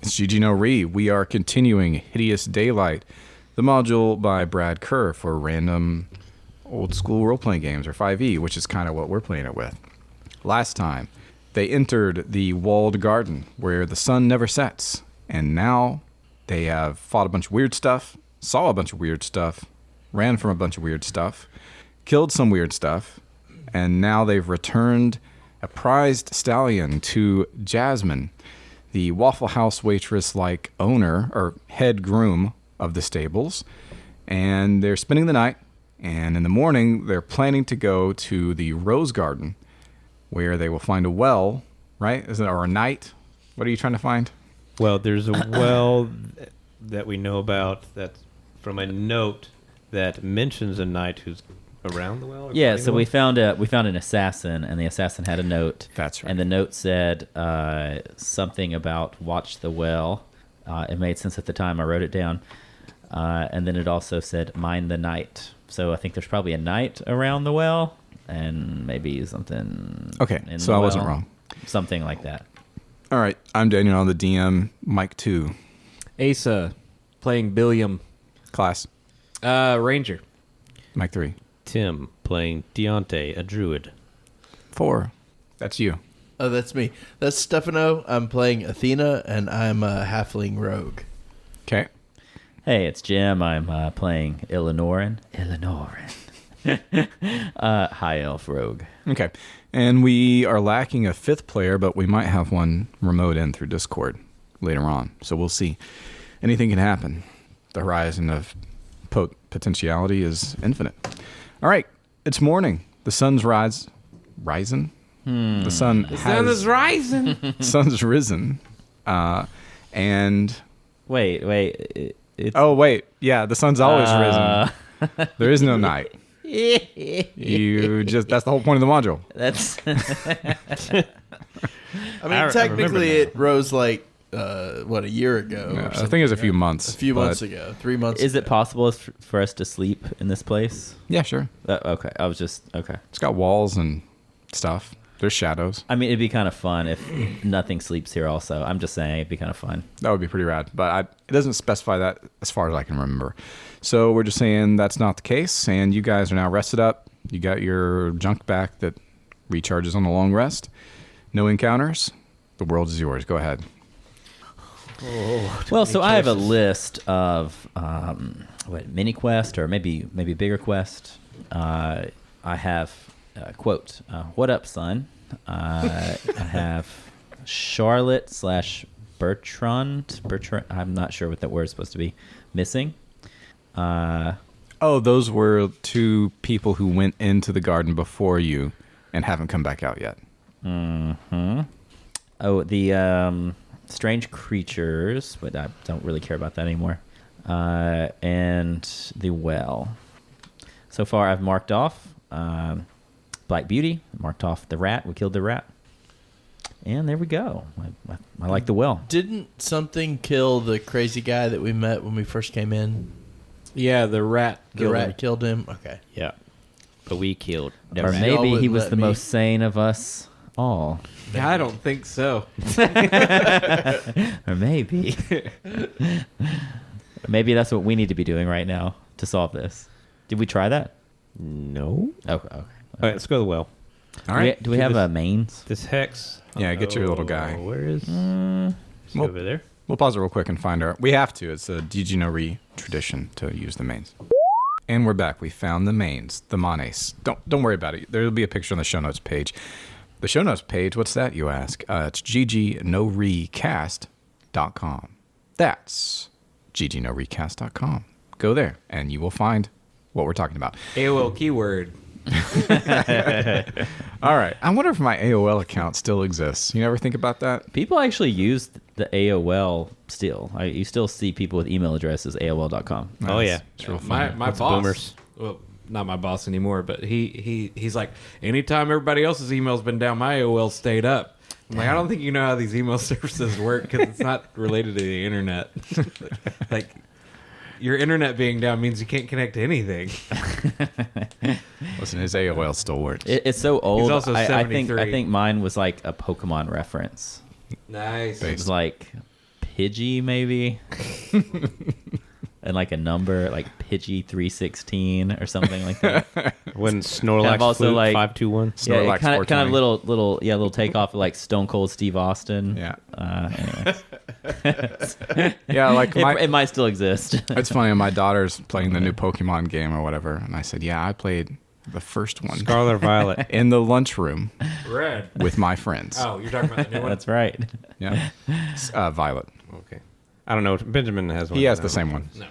It's GG No Re. We are continuing Hideous Daylight, the module by Brad Kerr for random old school role-playing games, or 5e, which is kind of what we're playing it with. Last time, they entered the walled garden where the sun never sets, and now they have fought a bunch of weird stuff, saw a bunch of weird stuff, ran from a bunch of weird stuff, killed some weird stuff, and now they've returned a prized stallion to Jasmine, the Waffle House waitress-like owner, or head groom of the stables, and they're spending the night, and in the morning, they're planning to go to the Rose Garden, where they will find a well, right? Or a knight? What are you trying to find? Well, there's a well that we know about that's from a note that mentions a knight who's around the well. Yeah, so we found an assassin, and the assassin had a note. That's right. And the note said something about watch the well. It made sense at the time. I wrote it down. And then it also said mind the knight. So I think there's probably a knight around the well, and maybe something. Okay, in so the I wasn't well. wrong. Something like that. All right, I'm Daniel, on the DM. Mike 2. Asa playing Billiam. Class. Ranger. Mike 3. Tim playing Deontay, a druid. 4. That's you. Oh, that's me. That's Stefano. I'm playing Athena, and I'm a halfling rogue. Okay. Hey, it's Jim. I'm playing Illinoran. High elf rogue. Okay. And we are lacking a 5th player, but we might have one remote in through Discord later on. So we'll see. Anything can happen. The horizon of potentiality is infinite. All right. It's morning. The sun's rising. The sun is rising. Sun's risen. And Wait. oh wait, yeah, the sun's always risen. There is no night. That's the whole point of the module. That's I mean, technically, it rose like, a year ago? Yeah, or I something. think it was a few months. A few months ago. 3 months Is ago. it possible for us to sleep in this place? Yeah, sure. Okay, I was just okay. It's got walls and stuff. There's shadows. I mean, it'd be kind of fun if nothing sleeps here. Also, I'm just saying it'd be kind of fun. That would be pretty rad. But it doesn't specify that as far as I can remember. So we're just saying that's not the case. And you guys are now rested up. You got your junk back that recharges on a long rest. No encounters. The world is yours. Go ahead. Well, so I have a list of mini quest or maybe bigger quest. I have quote, "What up, son?" I have Charlotte / Bertrand. I'm not sure what that word is supposed to be. Missing. Oh, those were 2 people who went into the garden before you and haven't come back out yet. Mm-hmm. Oh, the strange creatures, but I don't really care about that anymore. And the well. So far, I've marked off Black Beauty. Marked off the rat. We killed the rat. And there we go. I like the well. Didn't something kill the crazy guy that we met when we first came in? Yeah, the rat. Killed him? Okay. Yeah. But we killed the Or rat. maybe Y'all he wouldn't was let the me. most sane of us all. I don't think so. Or maybe. Maybe that's what we need to be doing right now to solve this. Did we try that? No. Okay. All right, let's go to the well. All right. Do we have mains? This hex. Yeah, get your little guy. Where is? Mm. Is he over there? We'll pause it real quick and find our... We have to. It's a GG No Re tradition to use the mains. And we're back. We found the mains, the manes. Don't worry about it. There'll be a picture on the show notes page. The show notes page, what's that, you ask? It's ggnorecast.com. That's ggnorecast.com. Go there, and you will find what we're talking about. AOL keyword. All right. I wonder if my AOL account still exists. You ever think about that? People actually use the AOL still. You still see people with email addresses AOL.com. Oh, yeah. It's real funny. My That's boss. boomers. Well, not my boss anymore, but he's like, anytime everybody else's email's been down, my AOL stayed up. I'm like, I don't think you know how these email services work because it's not related to the internet. Like, your internet being down means you can't connect to anything. Listen, his AOL still works. It's so old. He's also I 73. think mine was like a Pokemon reference. Nice. It was like Pidgey maybe, and like a number like Pidgey 316 or something like that. When Snorlax Kind of also flew like- 521. Yeah, Snorlax kind of 420. little takeoff of like Stone Cold Steve Austin. Yeah. Anyways. Yeah, like It might still exist. it's funny. My daughter's playing the new Pokemon game or whatever, and I said, "Yeah, I played the first one Scarlet Violet. in the lunchroom Red. with my friends." Oh, you're talking about the new one? That's right. Yeah, Violet. Okay. I don't know. Benjamin has one. He has I the don't same know. one. No.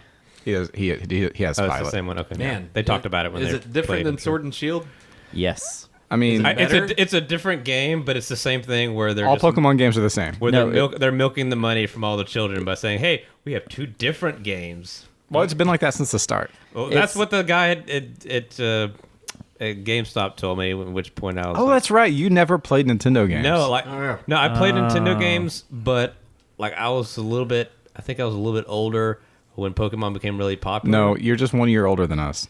He has Oh, it's Violet. the same one. Okay. Man. They talked about it when Is they it different played than it. Sword and Shield? Yes. I mean, It's a different game, but it's the same thing where they're all just, Pokemon games are the same. where No, they're milking the money from all the children by saying, "Hey, we have two different games." Well, it's been like that since the start. Well, It's- that's what the guy at GameStop told me. At which point I was Oh, like, that's right. You never played Nintendo games. no, like Oh, yeah. no, I played Nintendo games, but like I was a little bit. I think I was a little bit older when Pokemon became really popular. No, you're just 1 year older than us.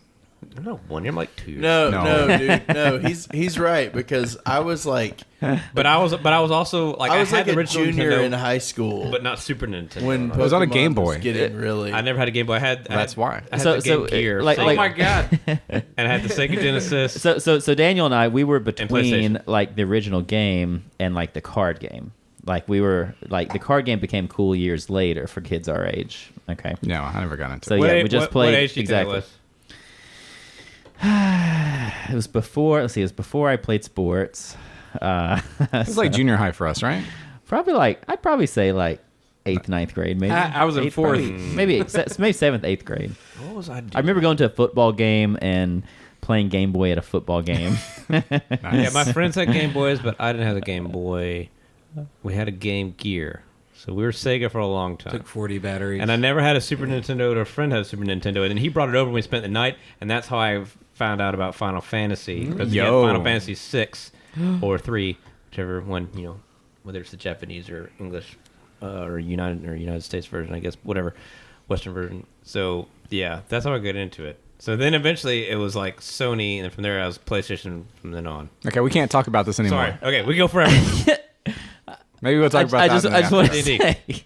I'm not 1 year. I'm like 2 years. No, No. no, dude, no. He's right because I was like, But I was also like I was had like the a original junior Nintendo, in high school but not Super Nintendo. when It was on a Pokemon Game Boy. was getting really. I never had a Game Boy. I had That's why. I had So- the Game so, Gear, like- Oh like- my god. and I had the Sega Genesis. So Daniel and I, we were between PlayStation. like the original game and like the card game. Like we were like the card game became cool years later for kids our age. Okay. No, I never got into So it. yeah, we just played What age do you think it exactly. was? It was before. Let's see. It was before I played sports. It's like junior high for us, right? Probably like I'd probably say like 8th, 9th grade, maybe. I was in Eighth, fourth. probably- maybe 7th, 8th grade. What was I doing? I remember going to a football game and playing Game Boy at a football game. Yeah, my friends had Game Boys, but I didn't have a Game Boy. We had a Game Gear, so we were Sega for a long time. Took 40 batteries. And I never had a Super Nintendo. Or a friend had a Super Nintendo, and then he brought it over and we spent the night, and that's how I found out about Final Fantasy. Because he had Yo. Final Fantasy 6 or 3, whichever one, whether it's the Japanese or English or United States version, I guess, whatever, Western version. So yeah, that's how I got into it. So then eventually it was like Sony, and from there I was PlayStation from then on. Okay, we can't talk about this anymore. Sorry. Okay, we go forever. Maybe we'll talk about I that. just in the I just want to D&D. say.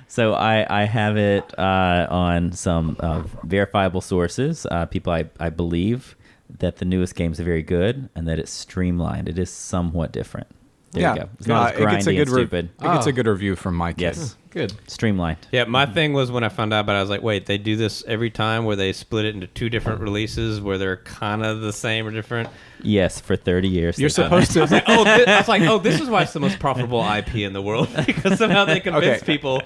So I have it on some verifiable sources. People I believe that the newest games are very good and that it's streamlined. It is somewhat different. There you go. It's not as grindy and stupid. It gets a good review from my kids. Yes, Good. streamlined. Yeah, my thing was when I found out about it, I was like, wait, they do this every time where they split it into two different releases where they're kind of the same or different. Yes, for 30 years. You're they've done supposed that. to. I was like, this is why it's the most profitable IP in the world because somehow they convince Okay. people.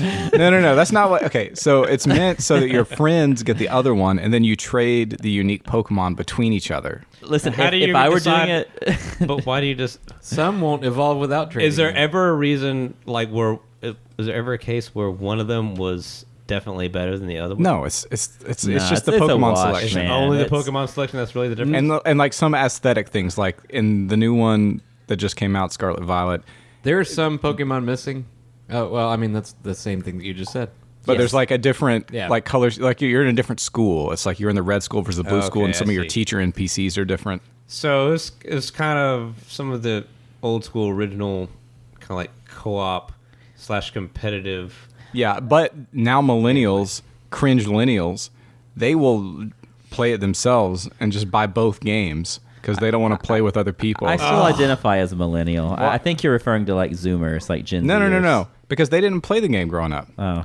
No. That's not what. Okay, so it's meant so that your friends get the other one, and then you trade the unique Pokemon between each other. Listen, How do if you I were decide- doing it, But why do you just? Some won't evolve without trading. Is there them. ever a reason like where? Is there ever a case where one of them was definitely better than the other one? No, it's Nah, just it's the a Pokemon wash, selection, man. Only the it's- Pokemon selection. That's really the difference. and like some aesthetic things, like in the new one that just came out, Scarlet Violet. There are some Pokemon missing. Oh well, I mean that's the same thing that you just said. But Yes. there's like a different Yeah. like colors. Like you're in a different school. It's like you're in the red school versus the blue school, Okay, and some I of your see. teacher NPCs are different. So it's kind of some of the old school original kind of like co-op / competitive. Yeah, but now millennials, cringe millennials, they will play it themselves and just buy both games because they don't want to play with other people. I still identify as a millennial. I think you're referring to like Zoomers, like Gen No, Zers. because they didn't play the game growing up. Oh,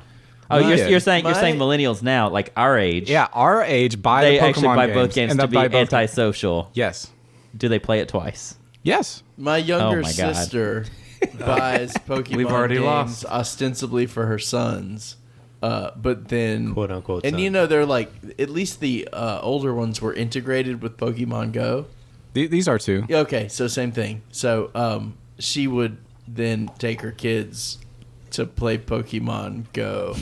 My- you're saying my- millennials now, like our age. Yeah, our age buy they the Pokemon actually buy games, both games and to they'll buy be both antisocial. Yes, Do they play it twice? yes. My younger Oh my God. sister buys Pokemon We've already games lost. ostensibly for her sons, but then Quote, unquote, And son. you know they're like at least the older ones were integrated with Pokemon Go. These are two. Yeah, okay, so same thing. So she would then take her kids to play Pokemon Go.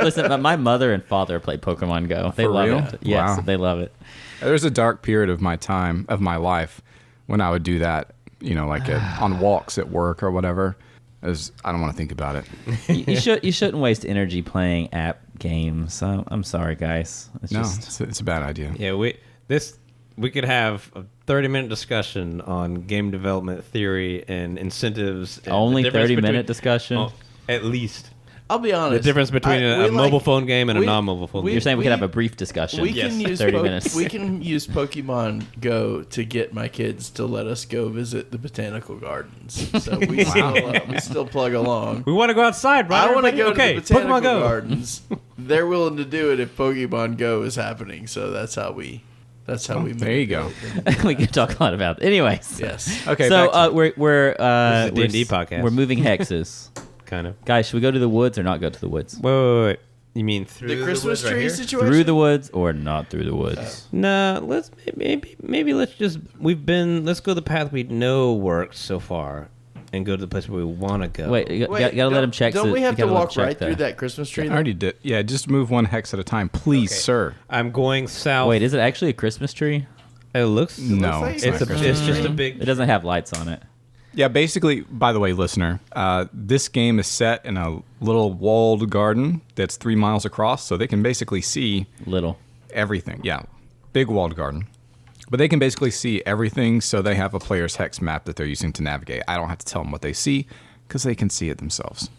Listen, but my mother and father play Pokemon Go. They For love real? it. Yes, Wow. they love it. There's a dark period of my life when I would do that. You know, like on walks at work or whatever. I don't want to think about it. You shouldn't waste energy playing app games. I'm sorry, guys. It's No, just it's a bad idea. Yeah, we could have a 30-minute discussion on game development theory and incentives. And Only the difference 30-minute discussion? Oh, at least. I'll be honest. The difference between a mobile phone game and a non-mobile phone game. You're saying we could have a brief discussion. We can use 30 minutes. We can use Pokemon Go to get my kids to let us go visit the botanical gardens. So we still plug along. We want to go outside, right? I want to go okay, to the botanical Pokemon Go. gardens. They're willing to do it if Pokemon Go is happening. So that's how we. That's how we. there you go. We can talk a lot about it. Anyways. Yes. Okay. So back to- we're This is a D&D podcast. We're moving hexes. Kind of. Guys, should we go to the woods or not go to the woods? Wait. You mean through The Christmas woods right tree here? situation. Through the woods or not through the woods? No, let's maybe let's just let's go the path we know works so far, and go to the place where we want to go. Wait, you gotta let him check. Don't we have to walk right there. through that Christmas tree? I already did. Yeah, just move one hex at a time, please, Okay. sir. I'm going south. Wait, is it actually a Christmas tree? it looks No, like it's it's not a Christmas. it's just a It big. doesn't have lights on it. Yeah, basically, by the way, listener, this game is set in a little walled garden that's 3 miles across, so they can basically see Little. everything. Yeah, big walled garden. But they can basically see everything, so they have a player's hex map that they're using to navigate. I don't have to tell them what they see, because they can see it themselves.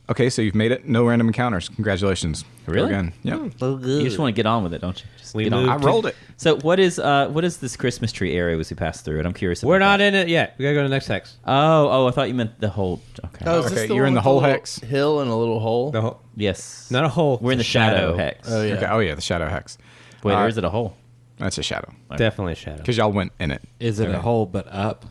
Okay, so you've made it. No random encounters. Congratulations. Go Really? again. Yep. You just want to get on with it, don't you? Just We get on. moved I rolled it. So what is this Christmas tree area as we pass through it? I'm curious. We're about not that. in it yet. We gotta go to the next hex. Oh, I thought you meant the whole. Okay. Oh, is this Okay, the you're one in the with whole little hex? hill and a little hole. The whole, Yes. not a hole. We're in the it's a shadow hex. Oh yeah. Okay. Oh, yeah, the shadow hex. Wait, Uh, or is it a hole? That's a shadow. Definitely a shadow. Because y'all went in it. Is it Okay. a hole but up?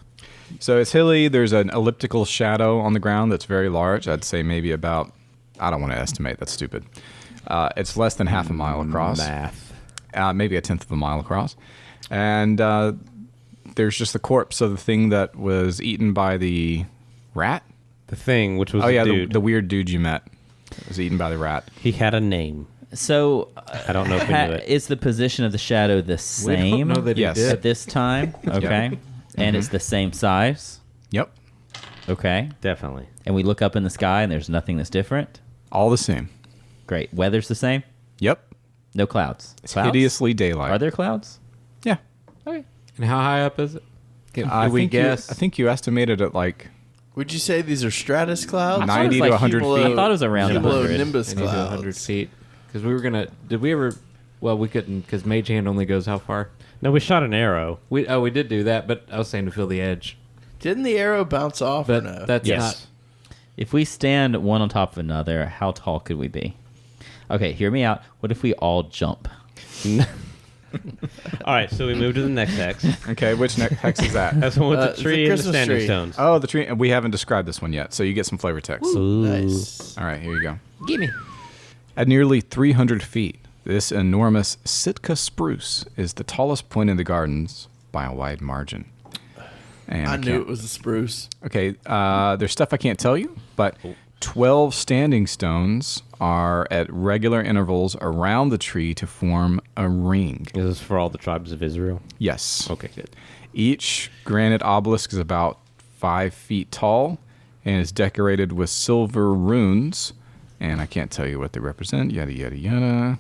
So it's hilly. There's an elliptical shadow on the ground that's very large. I'd say maybe about, I don't want to estimate. That's stupid. It's less than half a mile across. Math. Maybe a tenth of a mile across. And there's just the corpse of the thing that was eaten by the rat. The thing, which was Oh, yeah, the dude. the weird dude you met was eaten by the rat. He had a name. So I don't know if we knew it. is the position of the shadow the We same don't know that Yes. he at did. this time? Okay. And it's the same size? Yep. Okay. Definitely. And we look up in the sky and there's nothing that's different? All the same. Great. Weather's the same? Yep. No clouds. It's Clouds? hideously daylight. Are there clouds? Yeah. Okay. And how high up is it? Can I we think guess? I think you estimated it like Would you say these are stratus clouds? I thought it 90 was to like 100 cumulo- feet. I thought it was around 100. Cumulonimbus 80 to 100 clouds. feet. Because we were gonna. Did we ever? Well, we couldn't because Mage Hand only goes how far? No, we shot an arrow. We did do that, but I was saying to feel the edge. Didn't the arrow bounce off or But no? that's Yes. not. If we stand one on top of another, how tall could we be? Okay, hear me out. What if we all jump? All right, so we moved to the next hex. Okay, which hex is that? That's the one with The the tree and the Christmas standing tree. stones. Oh, the tree. We haven't described this one yet, so you get some flavor text. Nice. All right, here you go. Gimme. At nearly 300 feet, this enormous Sitka spruce is the tallest point in the gardens by a wide margin. And I knew can't- it was a spruce. Okay, there's stuff I can't tell you, but 12 standing stones are at regular intervals around the tree to form a ring. Is this for all the tribes of Israel? Yes. Okay, good. Each granite obelisk is about 5 feet tall and is decorated with silver runes. And I can't tell you what they represent. Yada, yada, yada.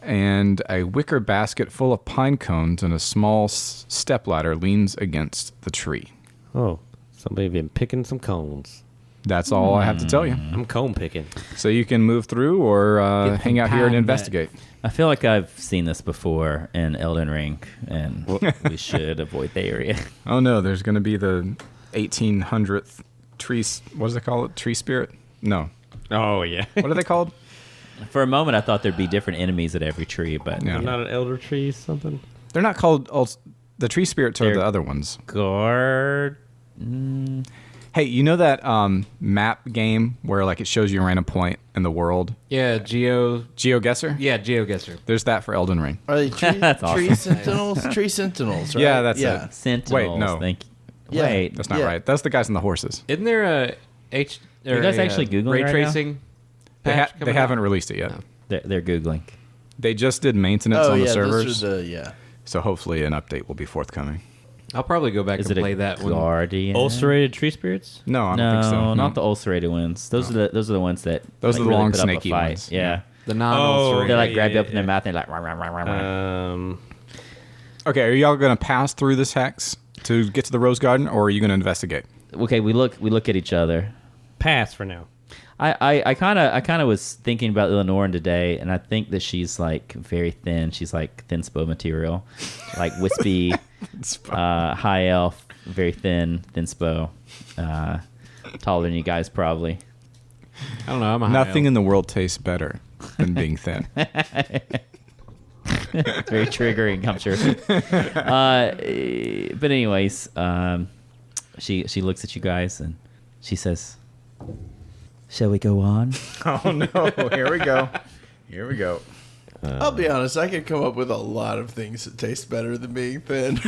And a wicker basket full of pine cones and a small stepladder leans against the tree. Oh, somebody been picking some cones. That's all I have to tell you. I'm cone picking. So you can move through or hang out here and pine investigate. I feel like I've seen this before in Elden Ring, and we should avoid the area. Oh no, there's going to be the 1800th tree. What does it call it? Tree spirit? No. Oh yeah. What are they called? For a moment, I thought there'd be different enemies at every tree, but Yeah. Not an elder tree, something. They're not called. The tree spirits are They're- the other ones. guard. Hey, you know that map game where like it shows you a random point in the world? Yeah, GeoGuessr? Yeah, GeoGuessr. There's that for Elden Ring. Are they tree, That's awesome. tree sentinels? Tree sentinels, right? Yeah, that's it. Sentinels. no. Thank you. Yeah. Wait, That's not Yeah. right. That's the guys on the horses. Isn't there a H? Are you guys actually Googling ray right now? tracing? patch They coming haven't out? released it yet. No. they're Googling. They just did maintenance Oh on yeah, the servers, those are the yeah. so hopefully an update will be forthcoming. I'll probably go back Is and it play a that one. guardian? Ulcerated tree spirits? No, I don't No, think so. not the ulcerated ones. Those are the ones that Those are the really long put up a snaky fight. ones. Yeah. The non-ulcerated. They like yeah, grab you yeah, up in their yeah. mouth and they're like, rah, rah, rah, rah, rah. Okay, are y'all going to pass through this hex to get to the rose garden, or are you going to investigate? Okay, we look at each other. Pass for now. I kind of was thinking about Eleanor today, and I think that she's like very thin. She's like thin spo material, like wispy, high elf, very thin spo, taller than you guys probably. I don't know. I'm a high Nothing elf. in the world tastes better than being thin. It's very triggering, I'm sure. But anyways, she looks at you guys and she says, "Shall we go on?" Oh, no. Here we go. Here we go. I'll be honest, I could come up with a lot of things that taste better than being thin.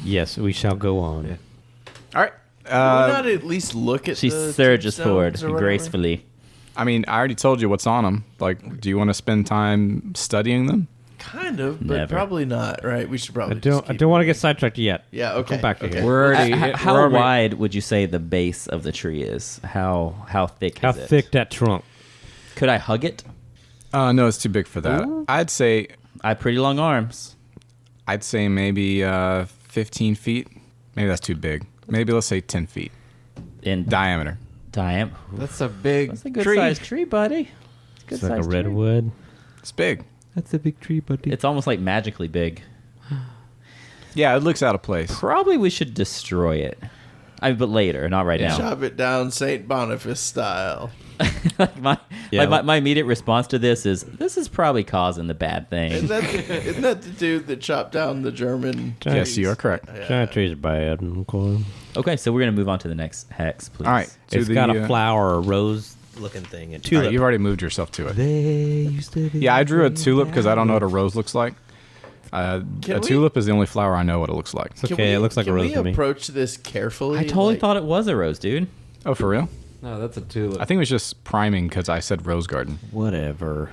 Yes, we shall go on. All right. Can we not at least look at She the surges tombstones forward or whatever? gracefully. I mean, I already told you what's on them. Like, do you want to spend time studying them? Kind of, but Never. probably not, right? We should I probably just don't keep want to moving. get sidetracked yet. Yeah, okay. Come back to okay. here. We're already. How we're already- wide would you say the base of the tree is? How thick How is it? thick that trunk? Could I hug it? No, it's too big for that. Ooh. I'd say I have pretty long arms. maybe 15 feet. Maybe that's too big. Maybe let's say 10 feet In diameter. diameter. That's a big That's a good tree. sized tree, buddy. It's a good It's like a sized tree. redwood. It's big. That's a big tree, buddy. It's almost like magically big. Yeah, it looks out of place. Probably we should destroy it. But later, not right now. Chop it down St. Boniface style. Like Yeah. my immediate response to this is probably causing the bad thing. Isn't that the dude that chopped down the German? Yes, you are correct. Giant trees are bad. Okay. Okay, so we're gonna move on to the next hex, please. All right. It's got a flower, a rose-looking thing, and All tulip. right, you've already moved yourself to it. They used to be Yeah, I drew a tulip because I don't know what a rose looks like. A Can we- tulip is the only flower I know what it looks like. It's okay. It looks like a rose to Can me. we approach this carefully? I totally Like, thought it was a rose, dude. Oh, for real? No, that's a tulip. I think it was just priming because I said rose garden. Whatever.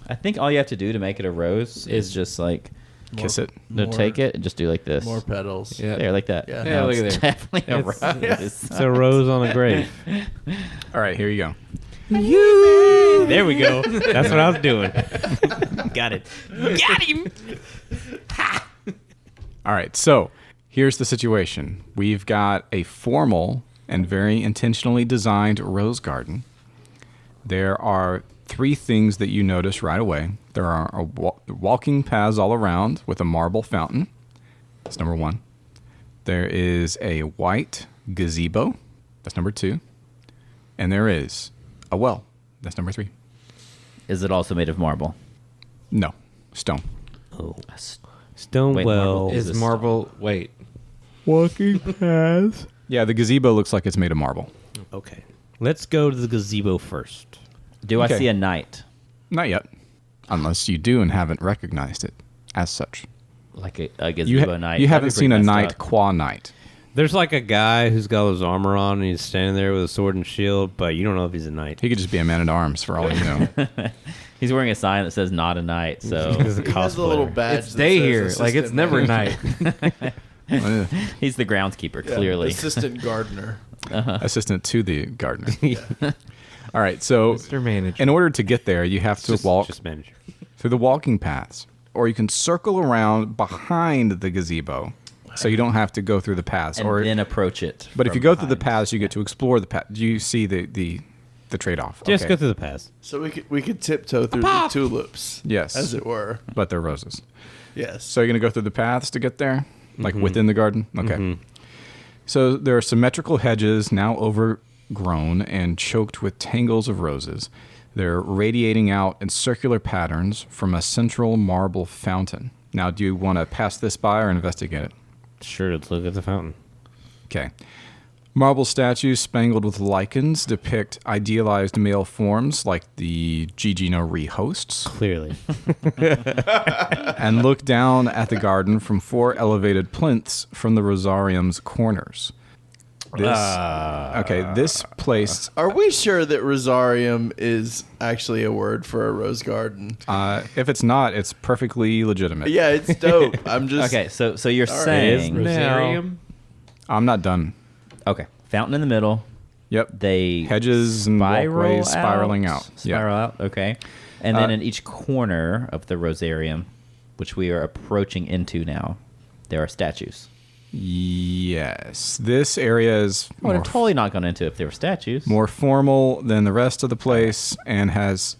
I think all you have to do to make it a rose is just like Kiss it. no, take it and just do like this. More petals. Yeah. There, like that. Yeah. Yeah, Now look it's at there. definitely a It's- rose. It's a rose on a grave. All right, here you go. There we go. That's what I was doing. Got it. Got him. All right, so here's the situation. We've got a formal and very intentionally designed rose garden. There are three things that you notice right away. There are walking paths all around with a marble fountain. That's number one. There is a white gazebo. That's number two. And there is a well. That's number three. Is it also made of marble? No, stone. Oh. Stone Wait, well. marble Is this- marble? Wait. Walking paths. Yeah, the gazebo looks like it's made of marble. Okay. Let's go to the gazebo first. Do Okay. I see a knight? Not yet. Unless you do and haven't recognized it as such. Like a gazebo knight? You That'd haven't be seen a pretty knight messed up. qua knight. There's like a guy who's got his armor on and he's standing there with a sword and shield, but you don't know if he's a knight. He could just be a man at arms for all you know. He's wearing a sign that says "not a knight." So He's a He has a little cosplayer. badge. It's that day says here. Like it's assistant never manager. night. he's the groundskeeper. Yeah, Clearly, assistant gardener. Assistant to the gardener. All right, so Mr. Manager. in order to get there, you have to walk Just manager. through the walking paths, or you can circle around behind the gazebo, so you don't have to go through the paths. and Or, then approach it. but if from you go through the behind. paths, you get to explore the path. Do you see the trade-off? Just Okay. go through the paths. So we could tiptoe through the tulips. Yes. as it were. But they're roses. Yes. So you're going to go through the paths to get there? Like within the garden? Okay. So there are symmetrical hedges now overgrown and choked with tangles of roses. They're radiating out in circular patterns from a central marble fountain. Now, do you want to pass this by or investigate it? Sure, let's look at the fountain. Okay. Marble statues spangled with lichens depict idealized male forms like the Gigi no Ri hosts Clearly. and look down at the garden from four elevated plinths from the rosarium's corners. This place, Are we sure that rosarium is actually a word for a rose garden? if it's not, it's perfectly legitimate. Yeah, it's dope. I'm just Okay, so you're All right. saying Rosarium? I'm not done. okay, fountain in the middle, Yep. They Hedges and walkways spiraling out. Yeah. Spiral out. Okay. And then in each corner of the rosarium, which we are approaching into now, there are statues. Yes. This area is I would have totally not gone into it if there were statues. more formal than the rest of the place and has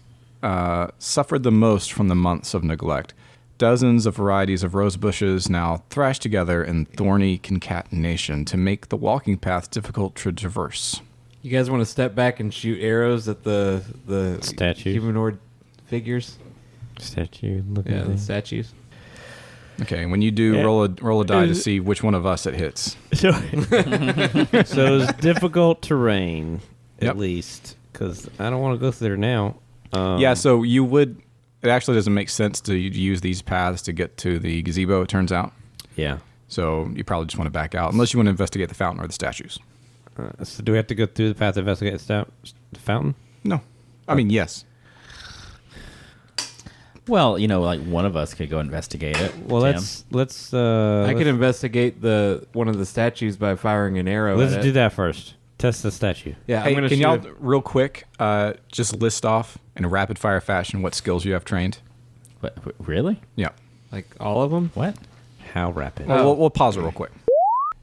suffered the most from the months of neglect. Dozens of varieties of rose bushes now thrash together in thorny concatenation to make the walking path difficult to traverse. You guys want to step back and shoot arrows at the Statues. humanoid figures? Statue. Look Yeah, at the that. statues. Okay, when you do, Yeah. roll a die to see which one of us it hits. So it's difficult terrain, Yep. at least, because I don't want to go through there now. Yeah, so you would. It actually doesn't make sense to use these paths to get to the gazebo, it turns out. Yeah. So you probably just want to back out, unless you want to investigate the fountain or the statues. So do we have to go through the path to investigate the fountain? No. I mean, yes. Well, like one of us could go investigate it. Well, Tim. let's. I could investigate one of the statues by firing an arrow. Let's at do it. that first. Test the statue. Yeah, Hey, I'm gonna can shoot y'all, it. real quick, just list off in a rapid fire fashion what skills you have trained? What, really? Yeah. Like all of them. What? How rapid? Well, we'll pause it real quick.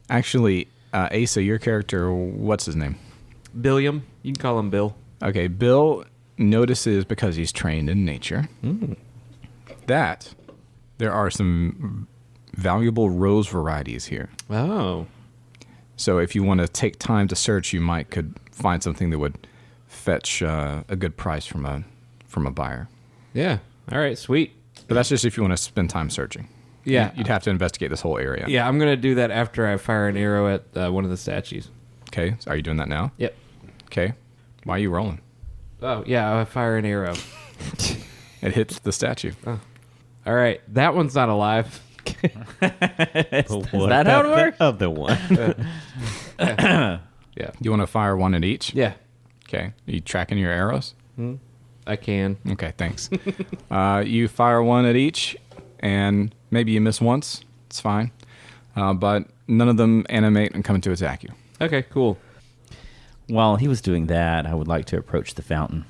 Actually, Asa, your character, what's his name? Billiam, you can call him Bill. Okay, Bill notices, because he's trained in nature, that there are some valuable rose varieties here. Oh, So if you want to take time to search, you could find something that would fetch a good price from a buyer. yeah. All right, sweet. But that's just if you want to spend time searching. Yeah, You'd have to investigate this whole area. yeah. I'm gonna do that after I fire an arrow at one of the statues. Okay, so are you doing that now? Yep. Okay. Why are you rolling? Oh yeah, I fire an arrow. It hits the statue. All right, that one's not alive. Is that how it works? The other one. Yeah, You want to fire one at each? yeah. Okay. Are you tracking your arrows? I can. Okay, thanks. You fire one at each, and maybe you miss once. It's fine. But none of them animate and come to attack you. Okay, cool. While he was doing that, I would like to approach the fountain.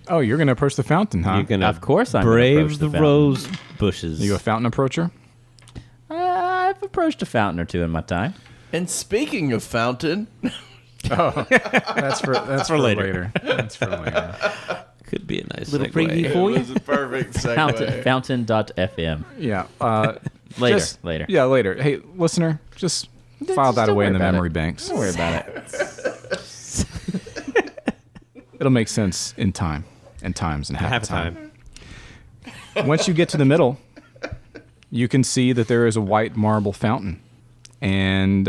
Oh, you're going to approach the fountain, huh? You're gonna Of course I'm gonna approach brave the the fountain. rose bushes. Are you a fountain approacher? I've approached a fountain or two in my time. And speaking of fountain, That's for later. That's for later. Could be a nice Little segue. preview for you. it was a perfect segue. Fountain.fm. Yeah. Later. Yeah, later. Hey, listener, just file that don't away in worry the about memory it. banks. Don't worry about it. It'll make sense in time, and times, and half Half a a time. time. Once you get to the middle, you can see that there is a white marble fountain, and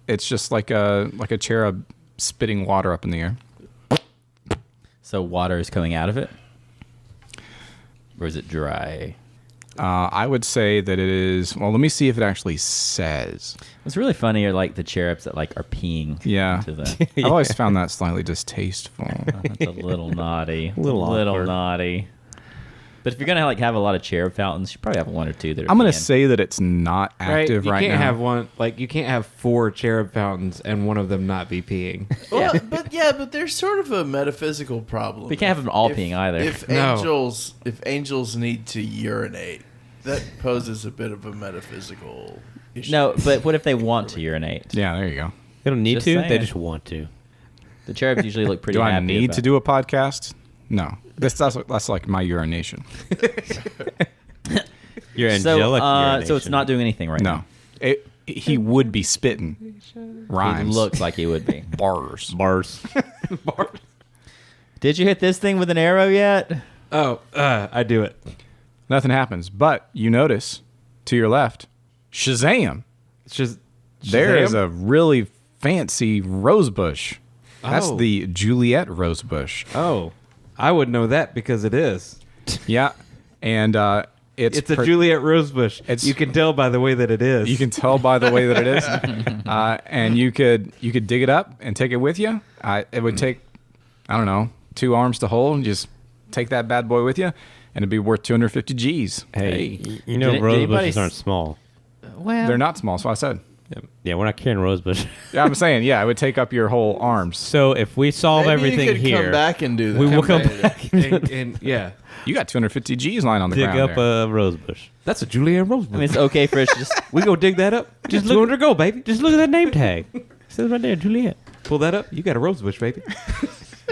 it's just like a cherub spitting water up in the air. So water is coming out of it? Or is it dry? I would say that it is. Well, let me see if it actually says. It's really funny, are like the cherubs that like are peeing. Yeah. Into the, I've always found that slightly distasteful. that's a little naughty. Little awkward. naughty. But if you're gonna like have a lot of cherub fountains, you probably have one or two that are. I'm going to peeing. say that it's not active You right can't now. have one. Like you can't have 4 cherub fountains and one of them not be peeing. Well, but there's sort of a metaphysical problem. But you can't have them all If- peeing either. If No. angels need to urinate, that poses a bit of a metaphysical issue. No, but what if they want to urinate? Yeah, there you go. They don't need Just to. saying. They just want to. The cherubs usually look pretty Do I happy need about to do a podcast? No. That's like my urination. Your So, angelic so it's not doing anything right now. No. He would be spitting rhymes. It looks like he would be. bars. bars. Did you hit this thing with an arrow yet? Oh, I do it. Nothing happens. But you notice to your left, Shazam! It's just There is Shazam? a really fancy rose bush. That's Oh. the Juliet rose bush. Oh, I would know that because it is. Yeah. And It's a Juliet rosebush. It's- You can tell by the way that it is. You can tell by the way that it is. And you could dig it up and take it with you. It would take, I don't know, 2 arms to hold, and just take that bad boy with you, and it'd be worth 250 G's. Hey, Hey. you know Did rose anybody bushes aren't small. Well, They're not small, so I said. Yeah, we're not carrying rosebush. Yeah, I'm saying, yeah, it would take up your whole arms. So if we solve Maybe everything you could here, come back and do that. we will come later. back and yeah, You got 250 G's lying on the dig ground up there. a rosebush. that's a Julianne Rose. I mean, it's okay for us to just. We go dig that up. Just 200 gold, baby. Just look at that name tag. It says right there, Juliet. Pull that up. You got a rosebush, baby.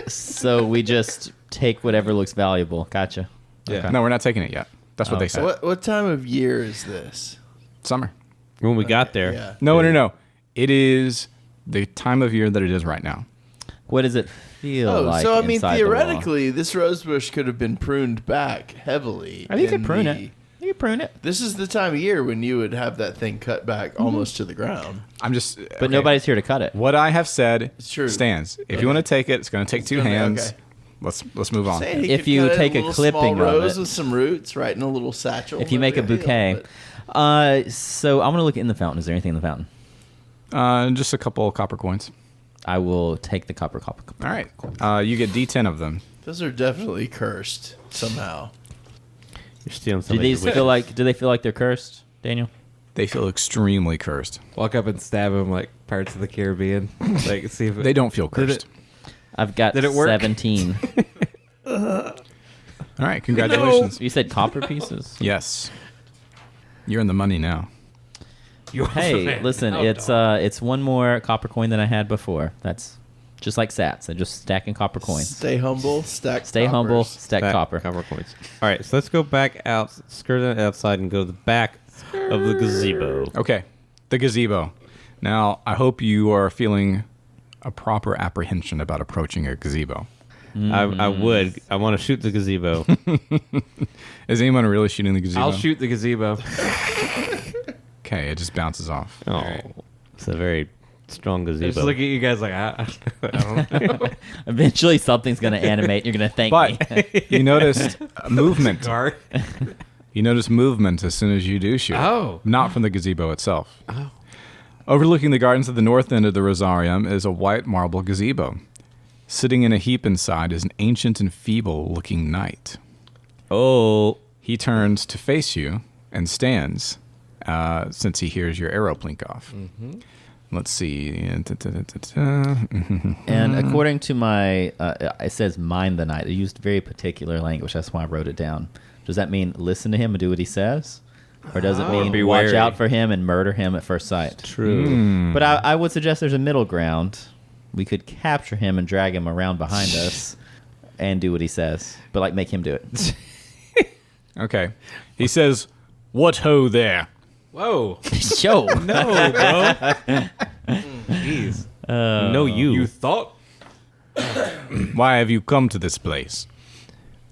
So we just take whatever looks valuable. Gotcha. Yeah. No, we're not taking it yet. That's what they said. What time of year is this? Summer. When we got there, Yeah. No. It is the time of year that it is right now. What does it feel Oh, like? so I mean, inside the wall? theoretically, this rosebush could have been pruned back heavily. I think you in could prune the- it. You could prune it, This is the time of year when you would have that thing cut back almost to the ground. I'm just. but nobody's here to cut it. What I have said It's true. stands. If Okay. you want to take it, it's going to take two gonna- hands. okay. Let's move on. Saying he If could you cut it take in a little clipping small of rows it. with some roots, right in a little satchel. If you make a maybe, bouquet. but- So I'm gonna look in the fountain. Is there anything in the fountain? Just a couple of copper coins. I will take the copper. All right. You get D10 of them. Those are definitely cursed somehow. you're stealing Do somebody's these wish. feel like? Do they feel like they're cursed, Daniel? They feel extremely cursed. Walk up and stab him like Pirates of the Caribbean. Like, see if They don't feel Did cursed. I've got Did it work? 17. All right. Congratulations. You said copper pieces. Yes. You're in the money now. Hey, listen, it's one more copper coin than I had before. That's just like sats. I'm just stacking copper coins. Stay humble, stack. Stay humble, coppers. stack copper. Copper coins. All right, so let's go back out, skirt outside, and go to the back of the gazebo. Okay. The gazebo. Now, I hope you are feeling a proper apprehension about approaching a gazebo. I would. I want to shoot the gazebo. Is anyone really shooting the gazebo? I'll shoot the gazebo. Okay, it just bounces off. Oh, it's a very strong Just gazebo. look at you guys like, I don't know. Eventually, something's going to animate. You're going to thank me. But you noticed movement. Sorry. You notice movement as soon as you do shoot. Oh. Not from the gazebo itself. Overlooking the gardens at the north end of the Rosarium is a white marble gazebo. Sitting in a heap inside is an ancient and feeble-looking knight. Oh, He turns to face you and stands, since he hears your arrow blink off. Let's see. And according to my, it says mind the night. They used very particular language. That's why I wrote it down. Does that mean listen to him and do what he says? Or does it mean be watch wary. out for him and murder him at first sight? true. But I would suggest there's a middle ground. We could capture him and drag him around behind us and do what he says. But, like, make him do it. Okay. He says, "What ho there?" Whoa. Show. No, bro. Jeez. No, you. You thought? Why have you come to this place?